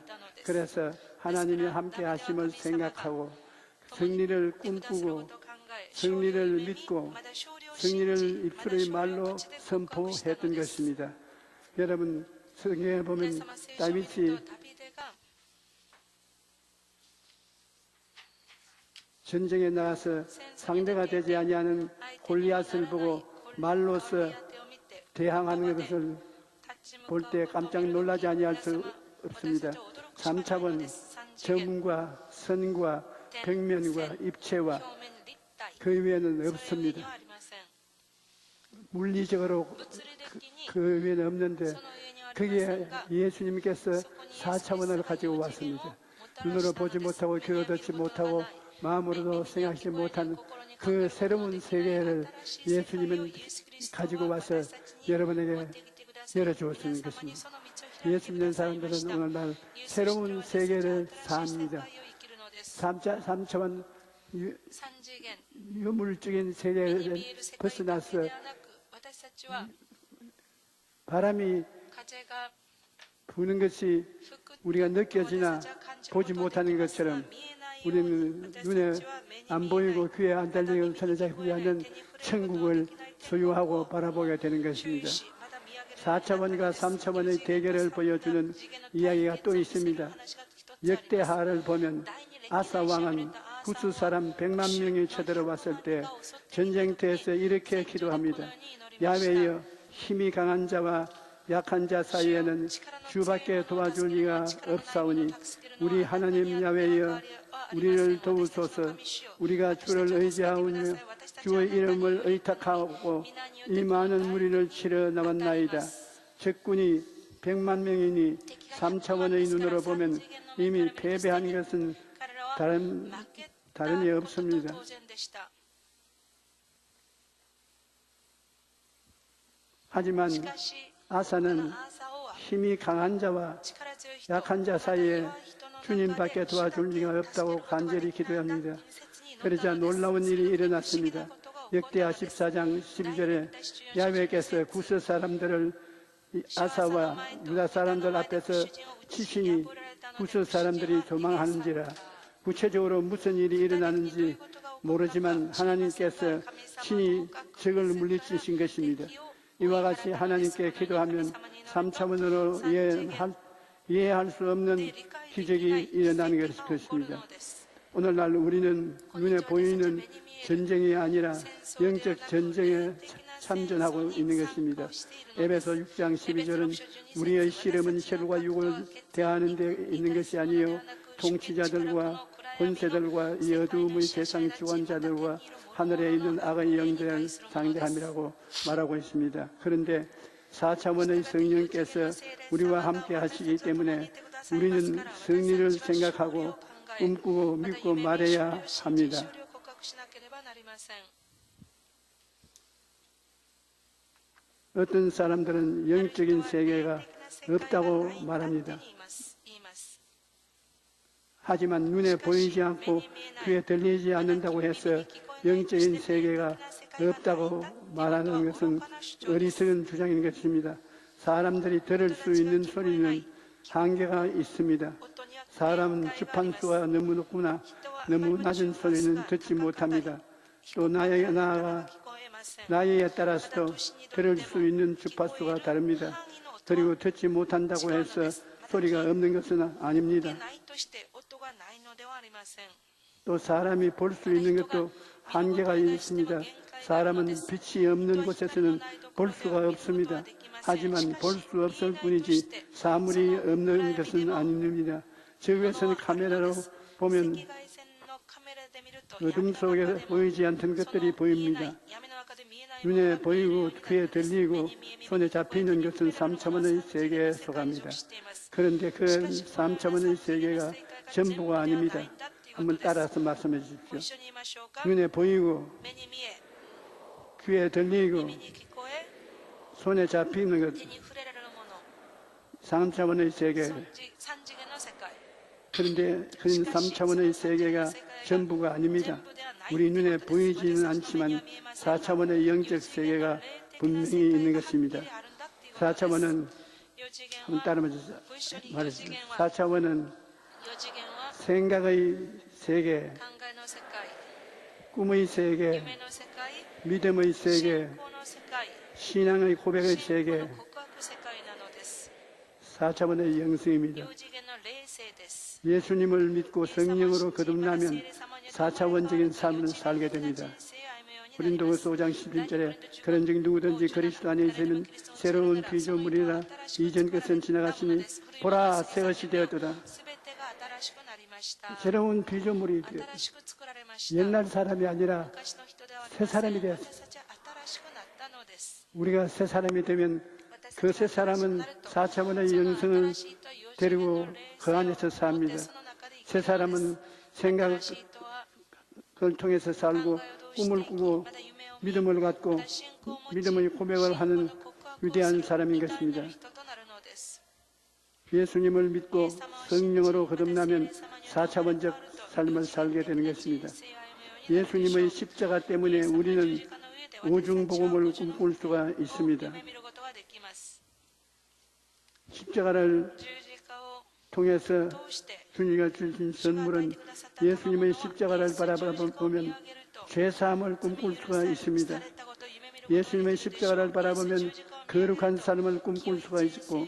그래서 하나님이 함께 하심을 생각하고 승리를 꿈꾸고 승리를 믿고 승리를 입술의 말로 선포했던 것입니다. 여러분 성경에 보면 다윗이 전쟁에 나가서 상대가 되지 아니하는 골리앗을 보고 말로서 대항하는 것을 볼 때 깜짝 놀라지 아니할 수 없습니다. 3차원 점과 선과 벽면과 입체와 그 외에는 없습니다. 물리적으로 그 외에는 없는데 그게 예수님께서 4차원을 가지고 왔습니다. 눈으로 보지 못하고 귀로 듣지 못하고 마음으로도 생각하지 못한 그 새로운 세계를 예수님은 가지고 와서 여러분에게 열어주었는 것입니다. 예수 믿는 사람들은 오늘날 새로운 세계를 삽니다. 3차원 유물적인 세계를 벗어나서 바람이 부는 것이 우리가 느껴지나 보지 못하는 것처럼 우리는 눈에 안 보이고 귀에 안 들리고 손에 잡히지 않는 천국을 소유하고 바라보게 되는 것입니다. 4차원과 3차원의 대결을 보여주는 이야기가 또 있습니다. 역대하를 보면 아사 왕은 구스 사람 100만 명이 쳐들어왔을 때 전쟁터에서 이렇게 기도합니다. 야훼여, 힘이 강한 자와 약한 자 사이에는 주밖에 도와줄 이가 없사오니 우리 하나님 야훼여 우리를 도우소서. 우리가 주를 의지하오며 주의 이름을 의탁하고 이 많은 무리를 치러 나왔나이다. 적군이 100만 명이니 3차원의 눈으로 보면 이미 패배한 것은 다름이 없습니다. 하지만 아사는 힘이 강한 자와 약한 자 사이에 주님밖에 도와줄 리가 없다고 간절히 기도합니다. 그러자 놀라운 일이 일어났습니다. 역대하 14장 12절에 야훼께서 구스 사람들을 아사와 유다 사람들 앞에서 치시니 구스 사람들이 도망하는지라. 구체적으로 무슨 일이 일어나는지 모르지만 하나님께서 친히 적을 물리치신 것입니다. 이와 같이 하나님께 기도하면 3차원으로 이해할 수 없는 기적이 일어나는 것입니다. 오늘날 우리는 눈에 보이는 전쟁이 아니라 영적 전쟁에 참전하고 있는 것입니다. 에베소 6장 12절은 우리의 씨름은 혈과 육을 대하는 데 있는 것이 아니요 통치자들과 권세들과 이 어두움의 세상 주관자들과 하늘에 있는 악의 영들을 상대함이라고 말하고 있습니다. 그런데 4차원의 성령께서 우리와 함께 하시기 때문에 우리는 승리를 생각하고 꿈꾸고 믿고 말해야 합니다. 어떤 사람들은 영적인 세계가 없다고 말합니다. 하지만 눈에 보이지 않고 귀에 들리지 않는다고 해서 영적인 세계가 없다고 말하는 것은 어리석은 주장인 것입니다. 사람들이 들을 수 있는 소리는 한계가 있습니다. 사람은 주판수가 너무 높구나 너무 낮은 소리는 듣지 못합니다. 또 나이에 따라서도 들을 수 있는 주파수가 다릅니다. 그리고 듣지 못한다고 해서 소리가 없는 것은 아닙니다. 또 사람이 볼 수 있는 것도 한계가 있습니다. 사람은 빛이 없는 곳에서는 볼 수가 없습니다. 하지만 볼 수 없을 뿐이지 사물이 없는 것은 아닙니다. 저 위에서는 카메라로 보면 어둠 속에 보이지 않던 것들이 보입니다. 눈에 보이고 귀에 들리고 손에 잡히는 것은 3차원의 세계에 속합니다. 그런데 그 3차원의 세계가 전부가 아닙니다. 한번 따라서 말씀해 주십시오. 눈에 보이고 귀에 들리고 손에 잡히는 것 3차원의 세계. 그런데 그 3차원의 세계가 전부가 아닙니다. 우리 눈에 보이지는 않지만 4차원의 영적 세계가 분명히 있는 것입니다. 4차원은 한번 따라 말해주세요. 4차원은 생각의 세계, 꿈의 세계, 믿음의 세계, 신앙의 고백의 세계, 4차원의 영성입니다. 예수님을 믿고 성령으로 거듭나면 4차원적인 삶을 살게 됩니다. 고린도후서 5장 11절에 그런즉 누구든지 그리스도 안에 있으면 새로운 피조물이라 이전 것은 지나갔으니 보라 새 것이 되었도다. 새로운 피조물이 되었다. 옛날 사람이 아니라 새 사람이 되었다. 우리가 새 사람이 되면 그 새 사람은 4차원의 영성을 데리고 그 안에서 삽니다. 새 사람은 생각을 통해서 살고 꿈을 꾸고 믿음을 갖고 믿음의 고백을 하는 위대한 사람인 것입니다. 예수님을 믿고 성령으로 거듭나면 4차원적 삶을 살게 되는 것입니다. 예수님의 십자가 때문에 우리는 오중복음을 꿈꿀 수가 있습니다. 십자가를 통해서 주님과 주신 선물은 예수님의 십자가를 바라보면 죄사함을 꿈꿀 수가 있습니다. 예수님의 십자가를 바라보면 거룩한 삶을 꿈꿀 수가 있고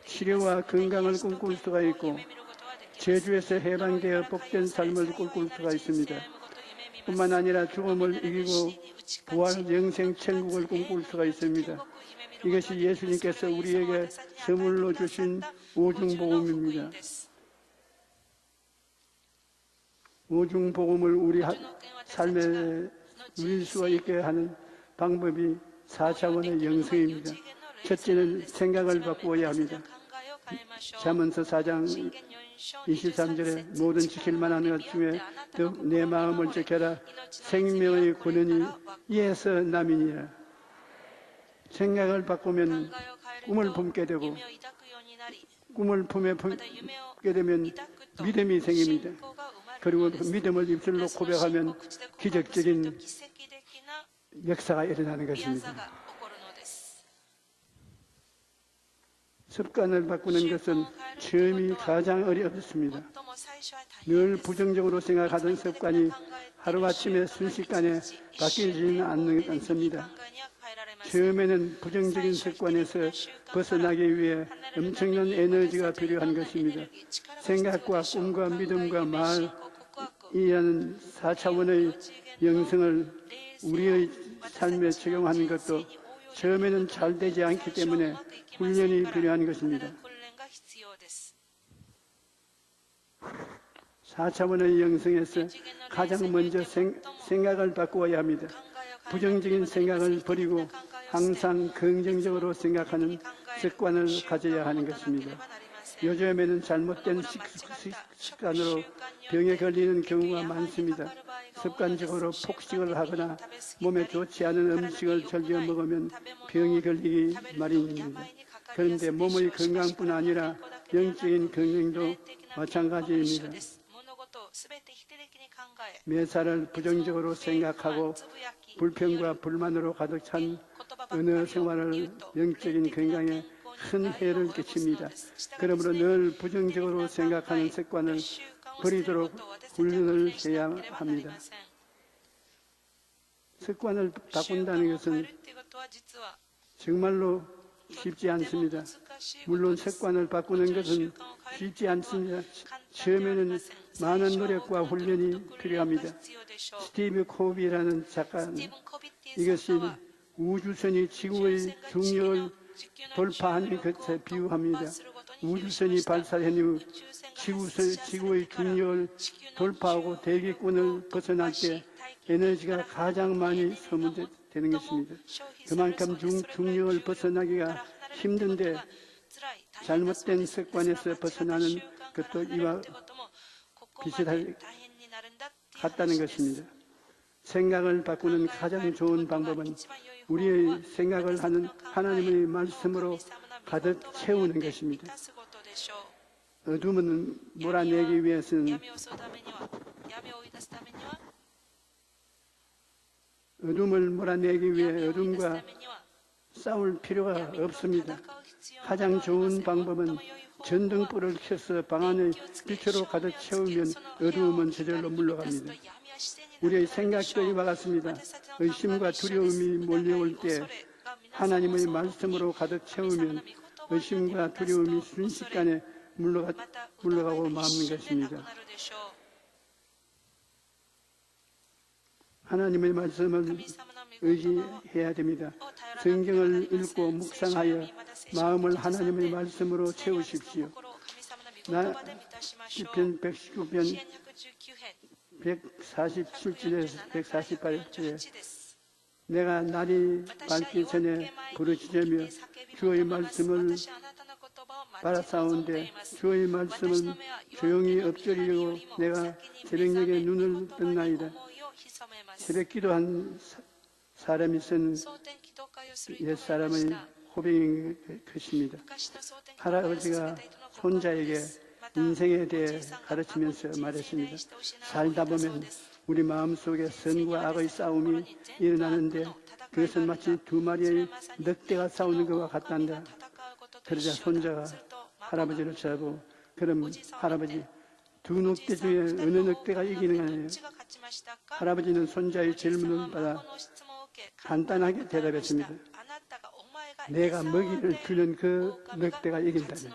치료와 건강을 꿈꿀 수가 있고 저주에서 해방되어 복된 삶을 꿈꿀 수가 있습니다. 뿐만 아니라 죽음을 이기고 부활 영생 천국을 꿈꿀 수가 있습니다. 이것이 예수님께서 우리에게 선물로 주신 오중복음입니다. 오중복음을 우리 삶에 누릴 수 있게 하는 방법이 4차원의 영성입니다. 첫째는 생각을 바꾸어야 합니다. 잠언서 4장 23절에 모든 지킬 만한 것 중에 더욱 내 마음을 지켜라. 생명의 근원이 이에서 남이니라. 생각을 바꾸면 꿈을 품게 되고 꿈을 품게 되면 믿음이 생깁니다. 그리고 그 믿음을 입술로 고백하면 기적적인 역사가 일어나는 것입니다. 습관을 바꾸는 것은 처음이 가장 어렵습니다. 늘 부정적으로 생각하던 습관이 하루아침에 순식간에 바뀌지는 않습니다. 처음에는 부정적인 습관에서 벗어나기 위해 엄청난 에너지가 필요한 것입니다. 생각과 꿈과 믿음과 말이라는 4차원의 영성을 우리의 삶에 적용하는 것도 처음에는 잘 되지 않기 때문에 훈련이 필요한 것입니다. 4차원의 영성에서 가장 먼저 생각을 바꾸어야 합니다. 부정적인 생각을 버리고 항상 긍정적으로 생각하는 습관을 가져야 하는 것입니다. 요즘에는 잘못된 습관으로 병에 걸리는 경우가 많습니다. 습관적으로 폭식을 하거나 몸에 좋지 않은 음식을 즐겨 먹으면 병이 걸리기 마련입니다. 그런데 몸의 건강뿐 아니라 영적인 건강도 마찬가지입니다. 매사를 부정적으로 생각하고 불평과 불만으로 가득 찬 언어 생활을 영적인 건강에 큰 해를 끼칩니다. 그러므로 늘 부정적으로 생각하는 습관을 버리도록 훈련을 해야 합니다. 습관을 바꾼다는 것은 정말로 쉽지 않습니다. 물론 습관을 바꾸는 것은 쉽지 않습니다. 처음에는 많은 노력과 훈련이 필요합니다. 스티브 코비라는 작가는 이것이 우주선이 지구의 중력을 돌파하는 것에 비유합니다. 우주선이 발사한 후 지구의 중력을 돌파하고 대기권을 벗어날 때 에너지가 가장 많이 소모되는 것입니다. 그만큼 중력을 벗어나기가 힘든데 잘못된 습관에서 벗어나는 것도 이와 비슷할 같다는 것입니다. 생각을 바꾸는 가장 좋은 방법은 우리의 생각을 하는 하나님의 말씀으로 가득 채우는 것입니다. 어둠은 몰아내기 위해서는 어둠을 몰아내기 위해 어둠과 싸울 필요가 없습니다. 가장 좋은 방법은 전등불을 켜서 방 안의 빛으로 가득 채우면 어두움은 저절로 물러갑니다. 우리의 생각도 이와 같습니다. 의심과 두려움이 몰려올 때 하나님의 말씀으로 가득 채우면 의심과 두려움이 순식간에 물러가고 마는 것입니다. 하나님의 말씀을 의지해야 됩니다. 성경을 읽고 묵상하여 마음을 하나님의 말씀으로 채우십시오. 시편 119편 147절에서 148절에 내가 날이 밝기 전에 부르짖으며 주의 말씀을 바라사온데 주의 말씀은 조용히 엎드리려고 내가 새벽녘에 눈을 떴나이다. 새벽 기도한 사람이 쓴 옛사람의 호빙인 것입니다. 할아버지가 손자에게 인생에 대해 가르치면서 말했습니다. 살다 보면 우리 마음속에 선과 악의 싸움이 일어나는데 그것은 마치 두 마리의 늑대가 싸우는 것과 같단다. 그러자 손자가 할아버지를 쳐다보고 그럼 할아버지 두 늑대 중에 어느 늑대가 이기는 거예요? 할아버지는 손자의 질문을 받아 간단하게 대답했습니다. 내가 먹이를 주는 그 늑대가 이긴다면.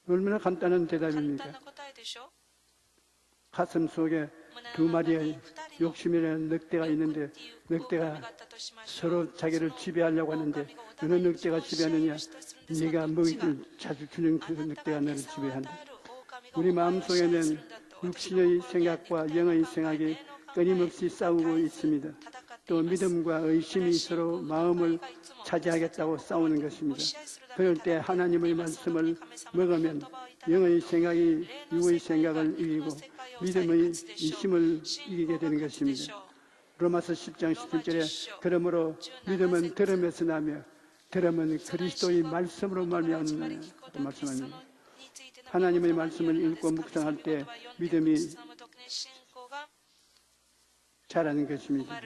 얼마나 간단한 대답입니까? 가슴 속에 두 마리의 욕심이라는 늑대가 있는데 늑대가 서로 자기를 지배하려고 하는데 어느 늑대가 지배하느냐? 네가 먹이를 자주 주는 그 늑대가 너를 지배한다. 우리 마음속에는 육신의 생각과 영의 생각이 끊임없이 싸우고 있습니다. 또 믿음과 의심이 서로 마음을 차지하겠다고 싸우는 것입니다. 그럴 때 하나님의 말씀을 먹으면 영의 생각이 육의 생각을 이기고 믿음의 의심을 이기게 되는 것입니다. 로마서 10장 17절에 그러므로 믿음은 들음에서 나며 들음은 그리스도의 말씀으로 말미암는 말씀합니다. 하나님의 말씀을 읽고 묵상할 때 믿음이 자라는 것입니다.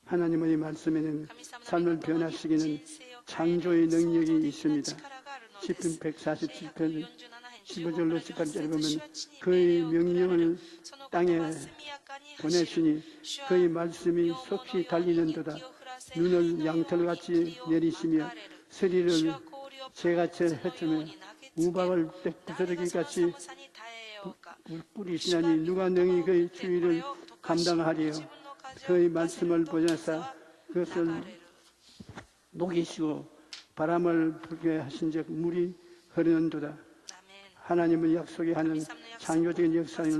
하나님의 말씀에는 삶을 변화시키는 창조의 능력이 있습니다. 시편 147편 15절로 18절에 보면 그의 명령을 땅에 보내시니 그의 말씀이 속히 달리는도다. 눈을 양털같이 내리시며 서리를 새같이 헤추며 우박을 부스러기같이 뿌리시나니 누가 능히 그의 주의를 감당하리요. 그의 말씀을 보내사 그것을 녹이시고 바람을 불게 하신즉 물이 흐르는도다. 하나님의 약속이 하는 창조적인 역사를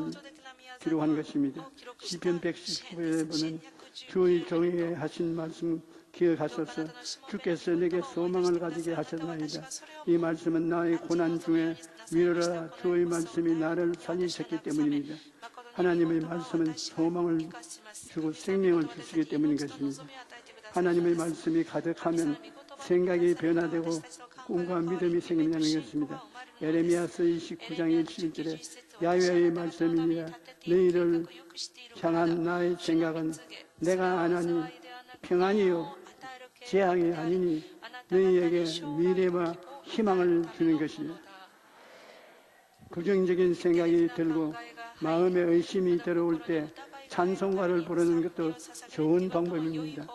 기록한 것입니다. 시편 119편에 보면 주의 종에게 하신 말씀 기억하소서. 주께서 내게 소망을 가지게 하셨나이다. 이 말씀은 나의 고난 중에 위로라. 주의 말씀이 나를 살리셨기 때문입니다. 하나님의 말씀은 소망을 주고 생명을 주시기 때문인 것입니다. 하나님의 말씀이 가득하면 생각이 변화되고 꿈과 믿음이 생긴다는 것입니다. 에레미야서 29장 21절에 야훼의 말씀이니라. 너희를 향한 나의 생각은 내가 안하니 평안이요 재앙이 아니니 너희에게 미래와 희망을 주는 것이요. 부정적인 생각이 들고 마음에 의심이 들어올 때 찬송가를 부르는 것도 좋은 방법입니다.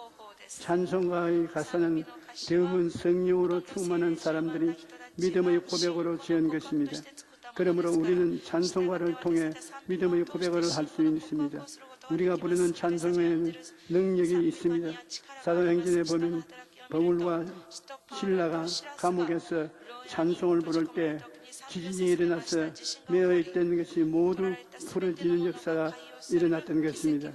찬송가의 가사는 대부분 성령으로 충만한 사람들이 믿음의 고백으로 지은 것입니다. 그러므로 우리는 찬송가를 통해 믿음의 고백을 할 수 있습니다. 우리가 부르는 찬송에는 능력이 있습니다. 사도행전에 보면 바울과 실라가 감옥에서 찬송을 부를 때 지진이 일어나서 매어있던 것이 모두 풀어지는 역사가 일어났던 것입니다.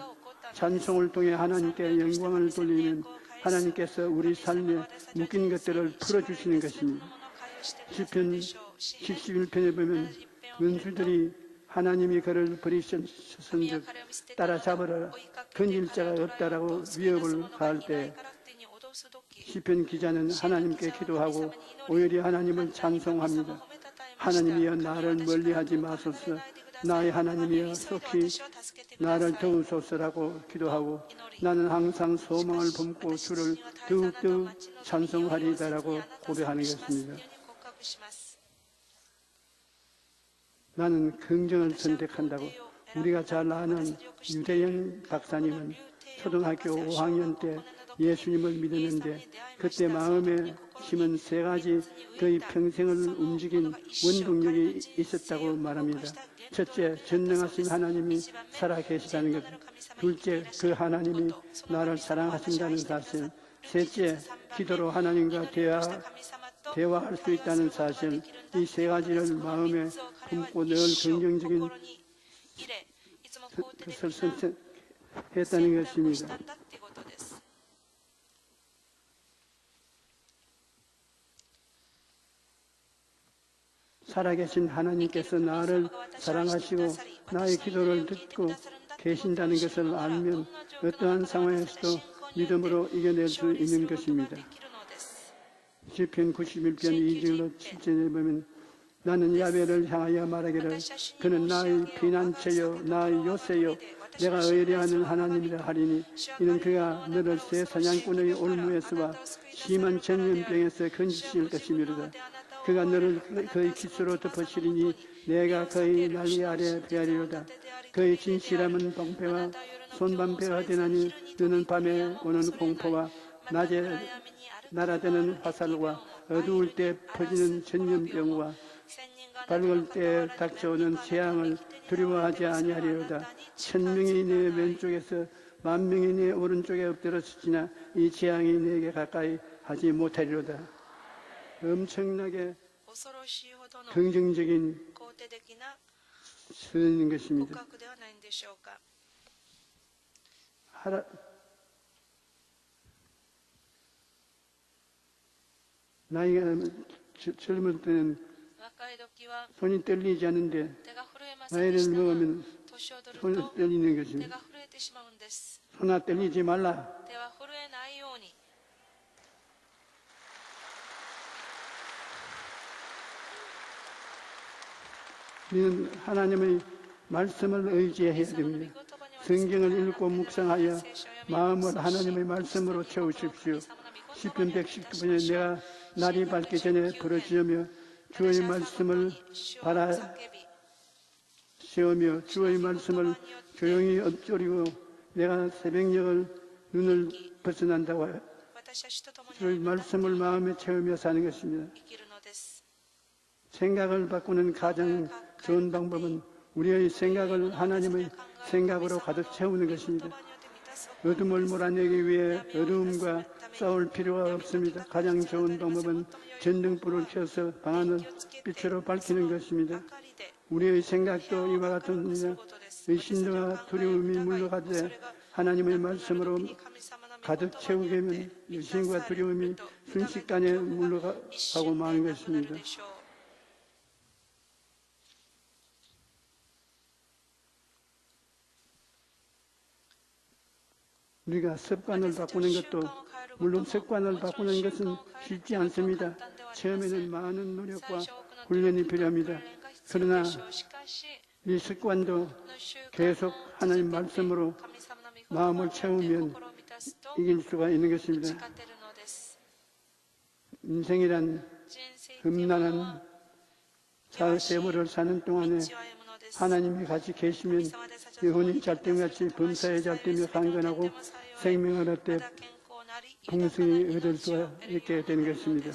찬송을 통해 하나님께 영광을 돌리면 하나님께서 우리 삶에 묶인 것들을 풀어주시는 것입니다. 시편 71편에 보면 원수들이 하나님이 그를 버리셨은즉 따라잡으라 건질 자가 없다라고 위협을 가할 때 시편 기자는 하나님께 기도하고 오히려 하나님을 찬송합니다. 하나님이여 나를 멀리하지 마소서. 나의 하나님이여 속히 나를 도우소서라고 기도하고 나는 항상 소망을 품고 주를 더욱더 찬송하리다라고 고백하는 것입니다. 나는 긍정을 선택한다고. 우리가 잘 아는 유대영 박사님은 초등학교 5학년 때 예수님을 믿었는데 그때 마음에 심은 세 가지 그의 평생을 움직인 원동력이 있었다고 말합니다. 첫째, 전능하신 하나님이 살아계시다는 것. 둘째, 그 하나님이 나를 사랑하신다는 사실. 셋째, 기도로 하나님과 대화할 수 있다는 사실. 이 세 가지를 마음에 품고 늘 긍정적인 것을 선택했다는 것입니다. 살아계신 하나님께서 나를 사랑하시고 나의 기도를 듣고 계신다는 것을 알면 어떠한 상황에서도 믿음으로 이겨낼 수 있는 것입니다. 시편 91편 2절로 7절에 보면 나는 야훼를 향하여 말하기를 그는 나의 피난처요 나의 요새요 내가 의뢰하는 하나님이라 하리니 이는 그가 너를 새 사냥꾼의 올무에서와 심한 전염병에서 건지실 것이미로다. 그가 너를 그의 깃으로 덮으시리니 내가 그의 날개 아래 피하리로다. 그의 진실함은 방패와 손방패가 되나니 너는 밤에 오는 공포와 낮에 날아드는 화살과 어두울 때 퍼지는 전염병과 밝을 때 닥쳐오는 재앙을 두려워하지 아니하리로다. 1000명이 내 왼쪽에서 10,000명이 내 오른쪽에 엎드러질지나 이 재앙이 내게 가까이 하지 못하리로다. 엄청나게 긍정적인 선인 것입니다. 나이가 젊을 때는 손이 떨리지 않는데 나이를 먹으면 손이 떨리는 것입니다. 손아 떨리지 말라. 우리는 하나님의 말씀을 의지해야 됩니다. 성경을 읽고 묵상하여 마음을 하나님의 말씀으로 채우십시오. 시편 119편에 내가 날이 밝기 전에 부르짖으며 주의 말씀을 바라 세우며 주의 말씀을 조용히 엎조리고 내가 새벽녘을 눈을 벗어난다고 하여 주의 말씀을 마음에 채우며 사는 것입니다. 생각을 바꾸는 가장 좋은 방법은 우리의 생각을 하나님의 생각으로 가득 채우는 것입니다. 어둠을 몰아내기 위해 어두움과 싸울 필요가 없습니다. 가장 좋은 방법은 전등불을 켜서 방 안을 빛으로 밝히는 것입니다. 우리의 생각도 이와 같은 의심과 두려움이 물러가되 하나님의 말씀으로 가득 채우게 되면 의심과 두려움이 순식간에 물러가고 마는 것입니다. 우리가 습관을 바꾸는 것도 물론 습관을 바꾸는 것은 쉽지 않습니다. 처음에는 많은 노력과 훈련이 필요합니다. 그러나 이 습관도 계속 하나님 말씀으로 마음을 채우면 이길 수가 있는 것입니다. 인생이란 험난한 세월을 사는 동안에 하나님이 같이 계시면 영혼이 잘됨같이 범사에 잘되며 강건하고 생명을 얻되 풍성히 얻을 수가 있게 되는 것입니다.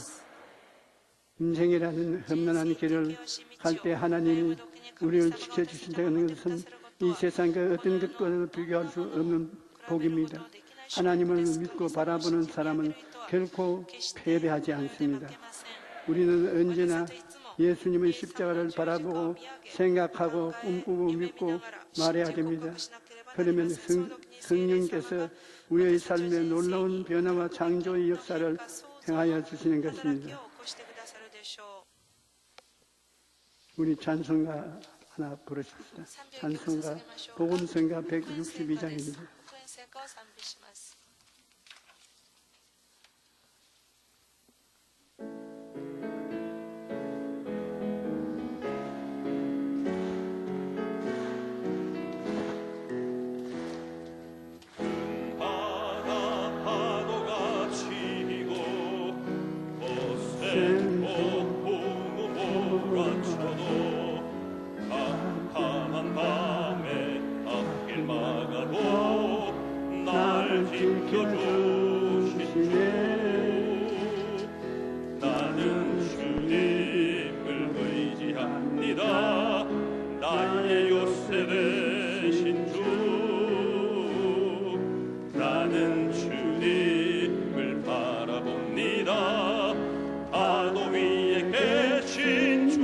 인생이라는 험난한 길을 갈 때 하나님이 우리를 지켜주신다는 것은 이 세상과 어떤 것과도 비교할 수 없는 복입니다. 하나님을 믿고 바라보는 사람은 결코 패배하지 않습니다. 우리는 언제나 예수님의 십자가를 바라보고 생각하고 꿈꾸고 믿고 말해야 됩니다. 그러면 성령께서 우리의 삶에 놀라운 변화와 창조의 역사를 행하여 주시는 것입니다. 우리 찬송가 하나 부르십시다. 찬송가 복음성가 162장입니다. 나는 주님을 의지합니다. 나의 요새 되신 주. 나는 주님을 바라봅니다. 파도 위에 계신 주.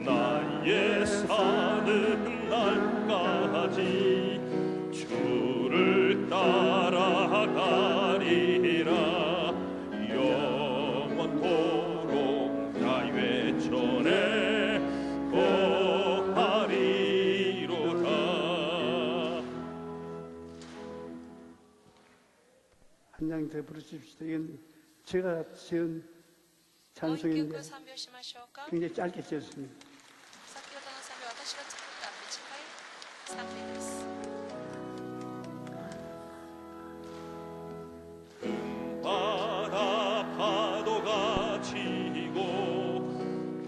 나의 사는 날까지 주를 따라가리라. 영원토록 야훼 전에 거하리로다. 한 장 더 부르십시다. 이건 제가 지은 찬송인데 굉장히 짧게 지었습니다. 先ほどの賛美は私が作った短い賛美です。 바다 파도가 치고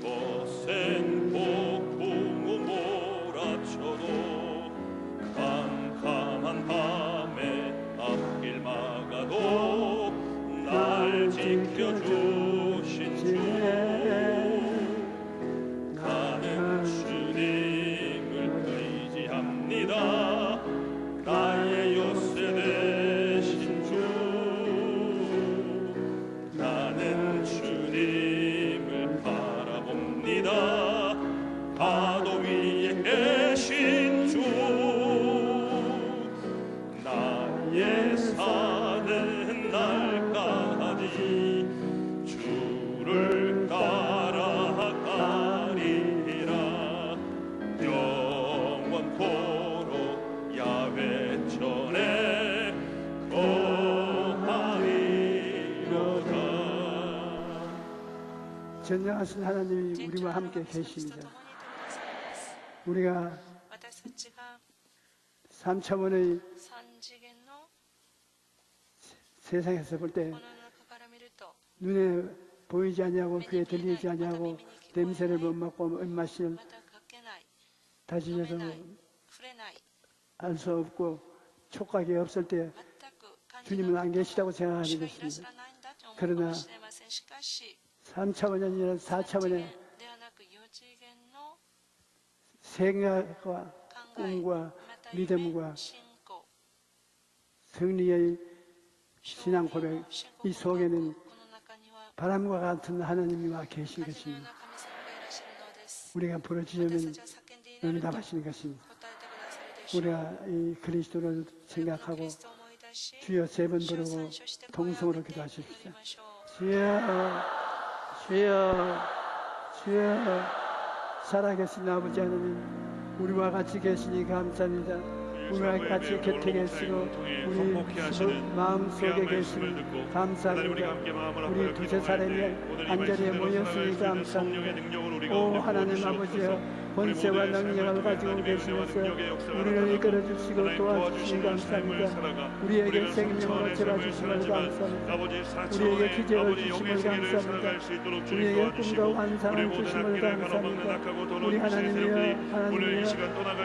거센 폭풍우 몰아쳐도 캄캄한 밤에 앞길 막아도 날 지켜주신 주. 나는 주님을 의지합니다. 나의 요새 되신 주. 나는 주님을 바라봅니다. 파도 위에 계신 주. 나의 사는 날까지 주를 따라가리라. 영원토록 야훼 전에 거하리로다. 전능하신 하나님이 우리와 함께 계십니다. 우리가 私たちが 3차원의 3次元の 세상에서 볼 때 この中から見ると 눈에 보이지 아니하고 귀에 들리지 아니하고 냄새를 못 맡고 입맛을 またかけない、 다시 飲 해서 めない、触れない、 알 수 없고 촉각이 없을 때 全く感じ 주님은 な 안 계시다고 私 생각하는 がいらっしゃ 것입니다. らないんだと思うか 그러나 もしれません。しかし 3차원이 아니라 3次元 4차원의 ではなく4次元の 생각과 考え、 꿈과 また 믿음과 승리의 신앙 고백, 이 속에는 바람과 같은 하나님이 와 계신 것입니다. 우리가 부르짖으면 응답하시는 것입니다. 우리가 이 그리스도를 생각하고 주여 세 번 부르고 통성으로 기도하십시오. 주여, 주여, 주여, 살아계신 아버지 하나님, 우리와 같이 계시니 감사합니다. 우리와 같이 곁에 계시고 우리 마음속에 계시니 감사합니다. 우리 두세 사람이 한자리에 모였으니 감사합니다. 오 하나님 아버지여, 권세와 능력을 가지고 계시면서 우리를 이끌어 주시고 도와주시니 감사합니다. 우리에게 생명을 채워주심을 감사합니다. 우리에게 기적을 주심을 감사합니다. 우리에게 꿈과 환상을 주심을 감사합니다. 우리 하나님이여,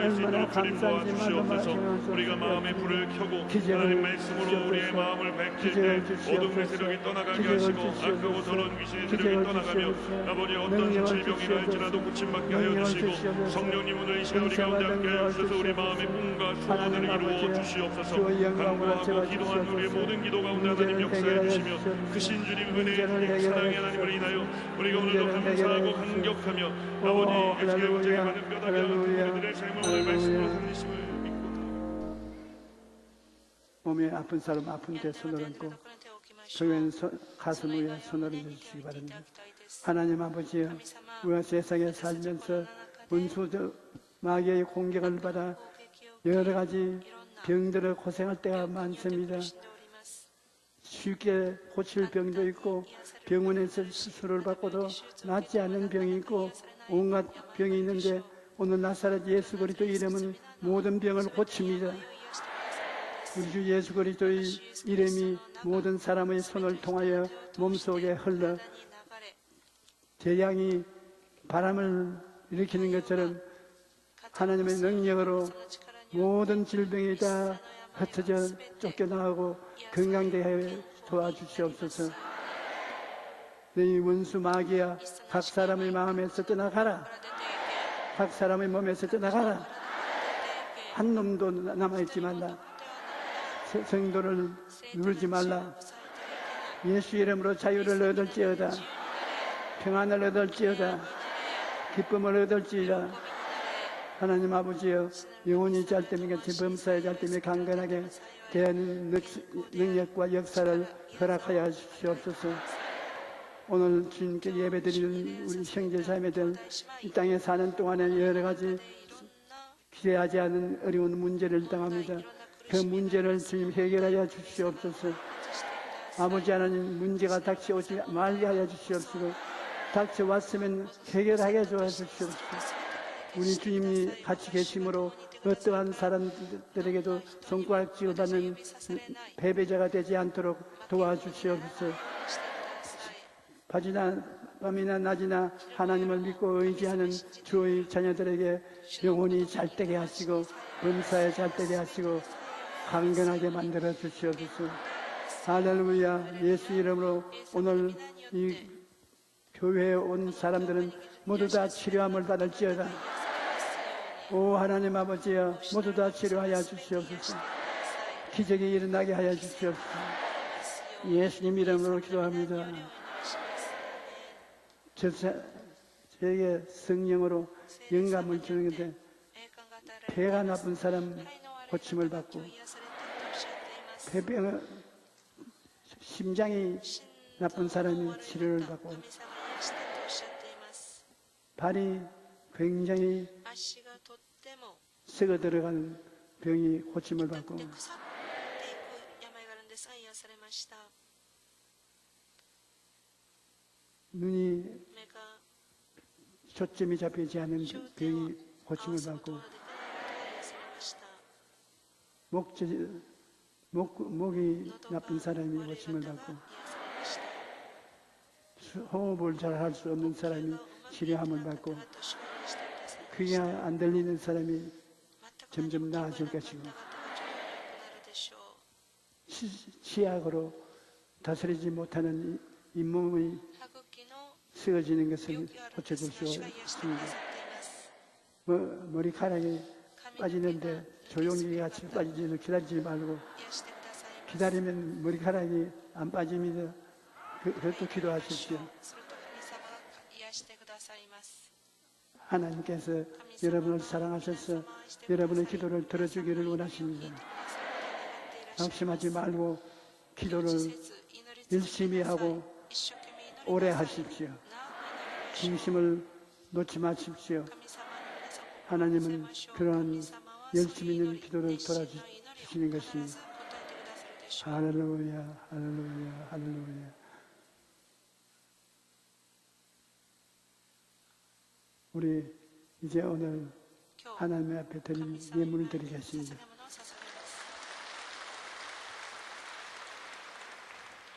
얼마나 감사한지 말로 말씀하소서. 우리가 마음의 불을 켜고 기적을 하나님 말씀으로 우리의 주시옵소서. 마음을 밝힐 기적을 때 주시옵소서. 어둠의 세력이 떠나가게 기적을 하시고 주시옵소서. 악하고 더러운 귀신의 세력이 기적을 떠나가며 주시옵소서. 아버지 어떤 능력을 질병이라 할지라도 주시옵소서. 고침받게 하여 능력을 주시고 주시옵소서. 성령님 오늘 이 시간 우리 가운데 함께 하셔서 우리 마음의 꿈과 소원을 하나님 이루어 아버지여, 주시옵소서. 주의 영광으로 간구하고 채워 기도한 우리의 주시옵소서. 모든 기도 가운데 하나님 문제를 역사해 해결하여 주시며 주시옵소서. 크신 주님 은혜의 문제를 주님 해결하여 사랑의 하나님을 주시옵소서. 인하여 우리가 오늘도 문제를 감사하고 해결하여 감격하며 오, 아버지 주의 은총에 할렐루야, 받은 뼈다귀 할렐루야, 우리들의 삶을 오늘 말씀으로 할렐루야. 살리심을 믿고 몸에 아픈 사람 아픈 데 손을 얹고 주변 가슴 위에 손을 얹어주시기 바랍니다. 하나님 아버지여, 우리가 세상에 살면서 원수들 마귀의 공격을 받아 여러 가지 병들어 고생할 때가 많습니다. 쉽게 고칠 병도 있고 병원에서 수술을 받고도 낫지 않는 병이 있고 온갖 병이 있는데 오늘 나사렛 예수 그리스도 이름은 모든 병을 고칩니다. 우리 주 예수 그리스도의 이름이 모든 사람의 손을 통하여 몸속에 흘러 재앙이 바람을 일으키는 것처럼 하나님의 능력으로 모든 질병이 다 흩어져 쫓겨나가고 건강되게 도와주시옵소서. 너희 원수 마귀야, 각 사람의 마음에서 떠나가라. 각 사람의 몸에서 떠나가라. 한 놈도 남아있지 말라. 성도를 누르지 말라. 예수 이름으로 자유를 얻을지어다. 평안을 얻을지어다. 기쁨을 얻을지어다. 하나님 아버지여, 영혼이 짤때면 같이 범사에 짤때면 강건하게 대한 능력과 역사를 허락하여 주시옵소서. 오늘 주님께 예배드리는 우리 형제자매들, 이 땅에 사는 동안에 여러 가지 기대하지 않은 어려운 문제를 당합니다. 그 문제를 주님 해결하여 주시옵소서. 아버지 하나님, 문제가 닥쳐오지 말게 하여 주시옵소서. 닥쳐왔으면 해결하게 도와주시옵소서. 우리 주님이 같이 계심으로 어떠한 사람들에게도 손가락질을 받는 패배자가 되지 않도록 도와주시옵소서. 밤이나 낮이나 하나님을 믿고 의지하는 주의 자녀들에게 영혼이 잘되게 하시고 범사에 잘되게 하시고 강건하게 만들어 주시옵소서. 할렐루야. 예수 이름으로 오늘 이 교회에 온 사람들은 모두 다 치료함을 받을지어다. 오 하나님 아버지여, 모두 다 치료하여 주시옵소서. 기적이 일어나게 하여 주시옵소서. 예수님 이름으로 기도합니다. 저에게 성령으로 영감을 주는 건데 배가 나쁜 사람 고침을 받고 폐병 심장이 나쁜 사람이 치료를 받고 발이 굉장히 썩어 들어가는 병이 고침을 받고 눈이 초점이 잡히지 않는 병이 고침을 받고 목이 나쁜 사람이 고침을 받고 호흡을 잘 할 수 없는 사람이 치료함을 받고 귀가 안 들리는 사람이 점점 나아질 것이고 치약으로 다스리지 못하는 잇몸의 쓰러지는 것을 고쳐줄 수 있습니다. 머리카락이 빠지는데 조용히 같이 빠지지는 기다리지 말고 기다리면 머리카락이 안 빠집니다. 그것도 기도하십시오. 하나님께서 여러분을 사랑하셔서 여러분의 기도를 들어주기를 원하십니다. 낙심하지 말고 기도를 열심히 하고 오래 하십시오. 중심을 놓지 마십시오. 하나님은 그러한 열심히 있는 기도를 돌아주시는 것입니다. 할렐루야, 할렐루야, 할렐루야. 우리 이제 오늘 하나님 앞에 드린 예물을 드리겠습니다.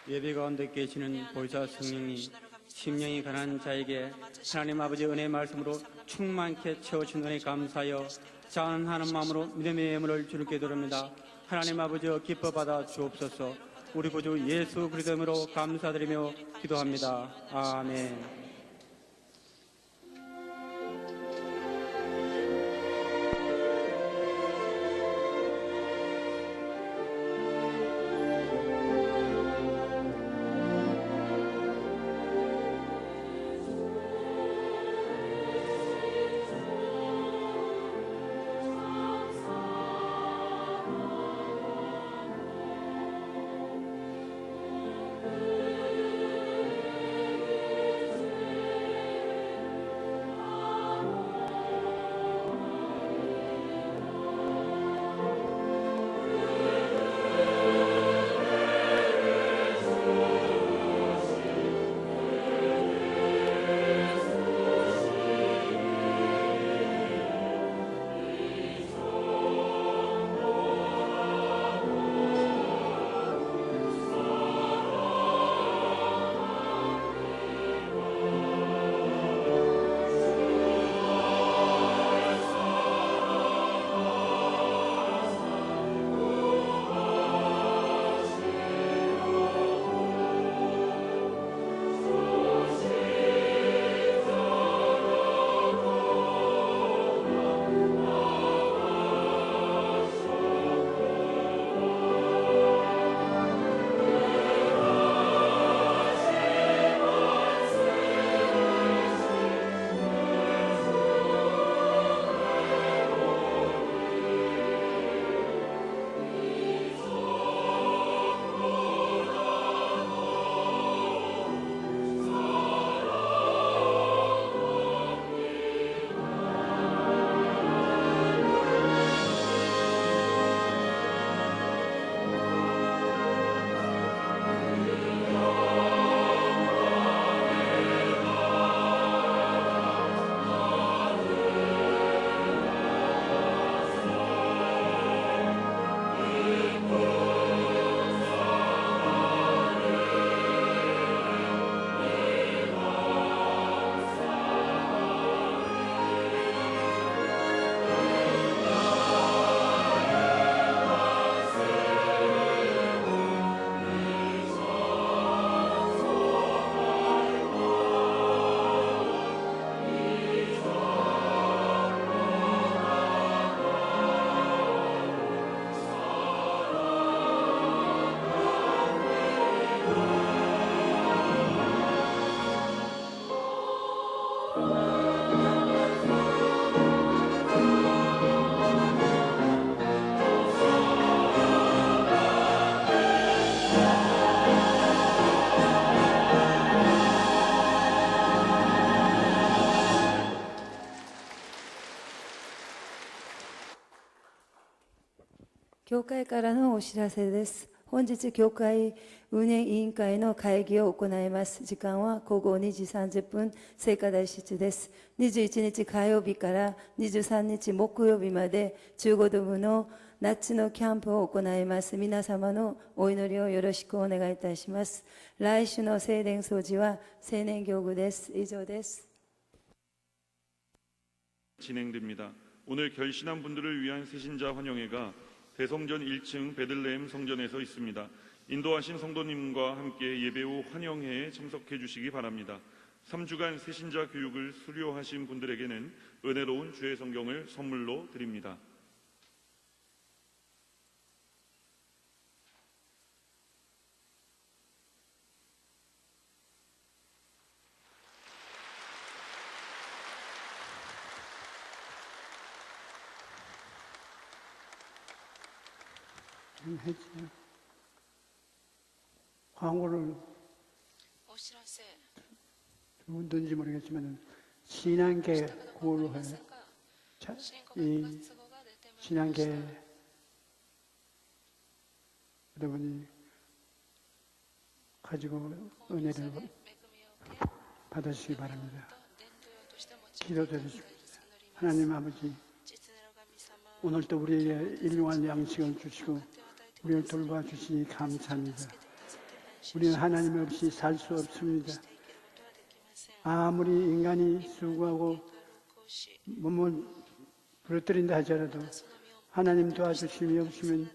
예배 가운데 계시는 보혜사 성령이 심령이 가난한 자에게 하나님 아버지 은혜의 말씀으로 충만케 채워주신 은혜 감사하여 작은 하는 마음으로 믿음의 예물을 주님께 드립니다. 하나님 아버지 기뻐 받아 주옵소서. 우리 구주 예수 그리스도 이름으로 감사드리며 기도합니다. 아멘.教会からのお知らせです。本日教会運営委員会の会議を行います。時間は午後2時30分、聖火台室です。21日火曜日から23日木曜日まで15度部の夏のキャンプを行います。皆様のお祈りをよろしくお願いいたします。来週の聖殿掃除は青年行具です。以上です。 진행됩니다. 오늘 결신한 분들을 위한 새신자 환영회가 대성전 1층 베들레헴 성전에서 있습니다. 인도하신 성도님과 함께 예배 후 환영회에 참석해 주시기 바랍니다. 3주간 새신자 교육을 수료하신 분들에게는 은혜로운 주의 성경을 선물로 드립니다. 했지요. 광고를 누군지 모르겠지만 신앙계 구호로 해요. 이 신앙계 여러분이 가지고 은혜를 받으시기 바랍니다. 기도드리십니다. 하나님 아버지, 오늘도 우리에게 일용할 양식을 주시고 우리를 돌봐주시니 감사합니다. 우리는 하나님 없이 살 수 없습니다. 아무리 인간이 수고하고 몸을 부러뜨린다 하더라도 하나님 도와주심이 없으면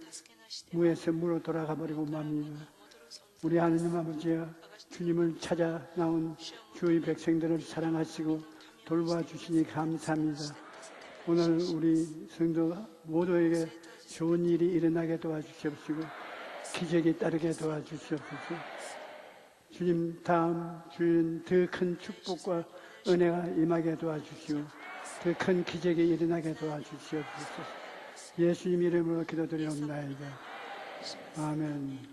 무에서 무로 돌아가 버리고 맙니다. 우리 하나님 아버지여, 주님을 찾아 나온 주의 백성들을 사랑하시고 돌봐주시니 감사합니다. 오늘 우리 성도 모두에게 좋은 일이 일어나게 도와주시옵시고 기적이 따르게 도와주시옵소서. 주님 다음 주는 더 큰 축복과 은혜가 임하게 도와주시고 더 큰 기적이 일어나게 도와주시옵소서. 예수님 이름으로 기도드리옵나이다. 아멘.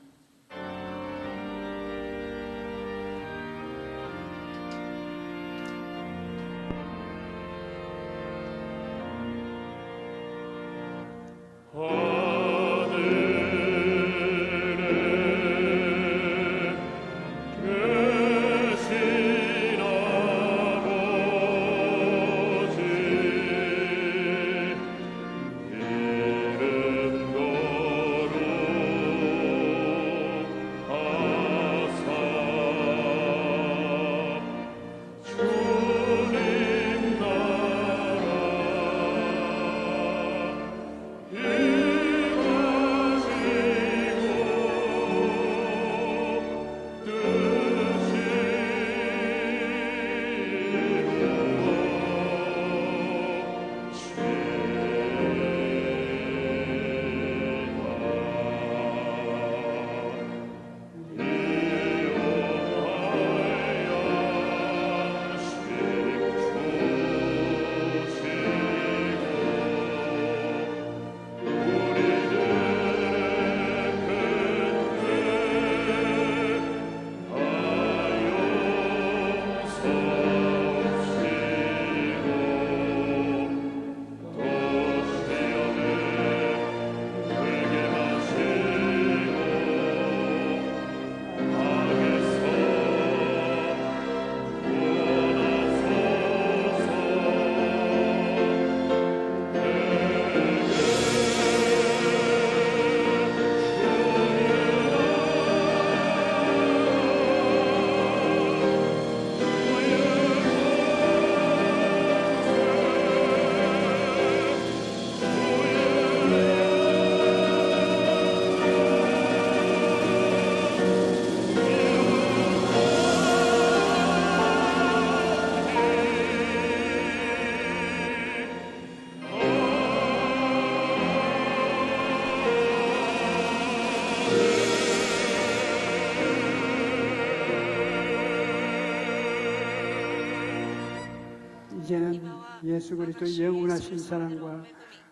이제는 예수 그리스도의 영원하신 사랑과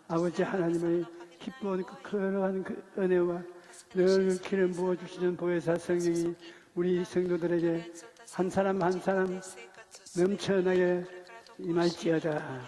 아버지 하나님의 기뻐 걸어가는 그 은혜와 늘 기름 부어주시는 보혜사 성령이 우리 성도들에게 한 사람 한 사람 넘쳐나게 임할지어다.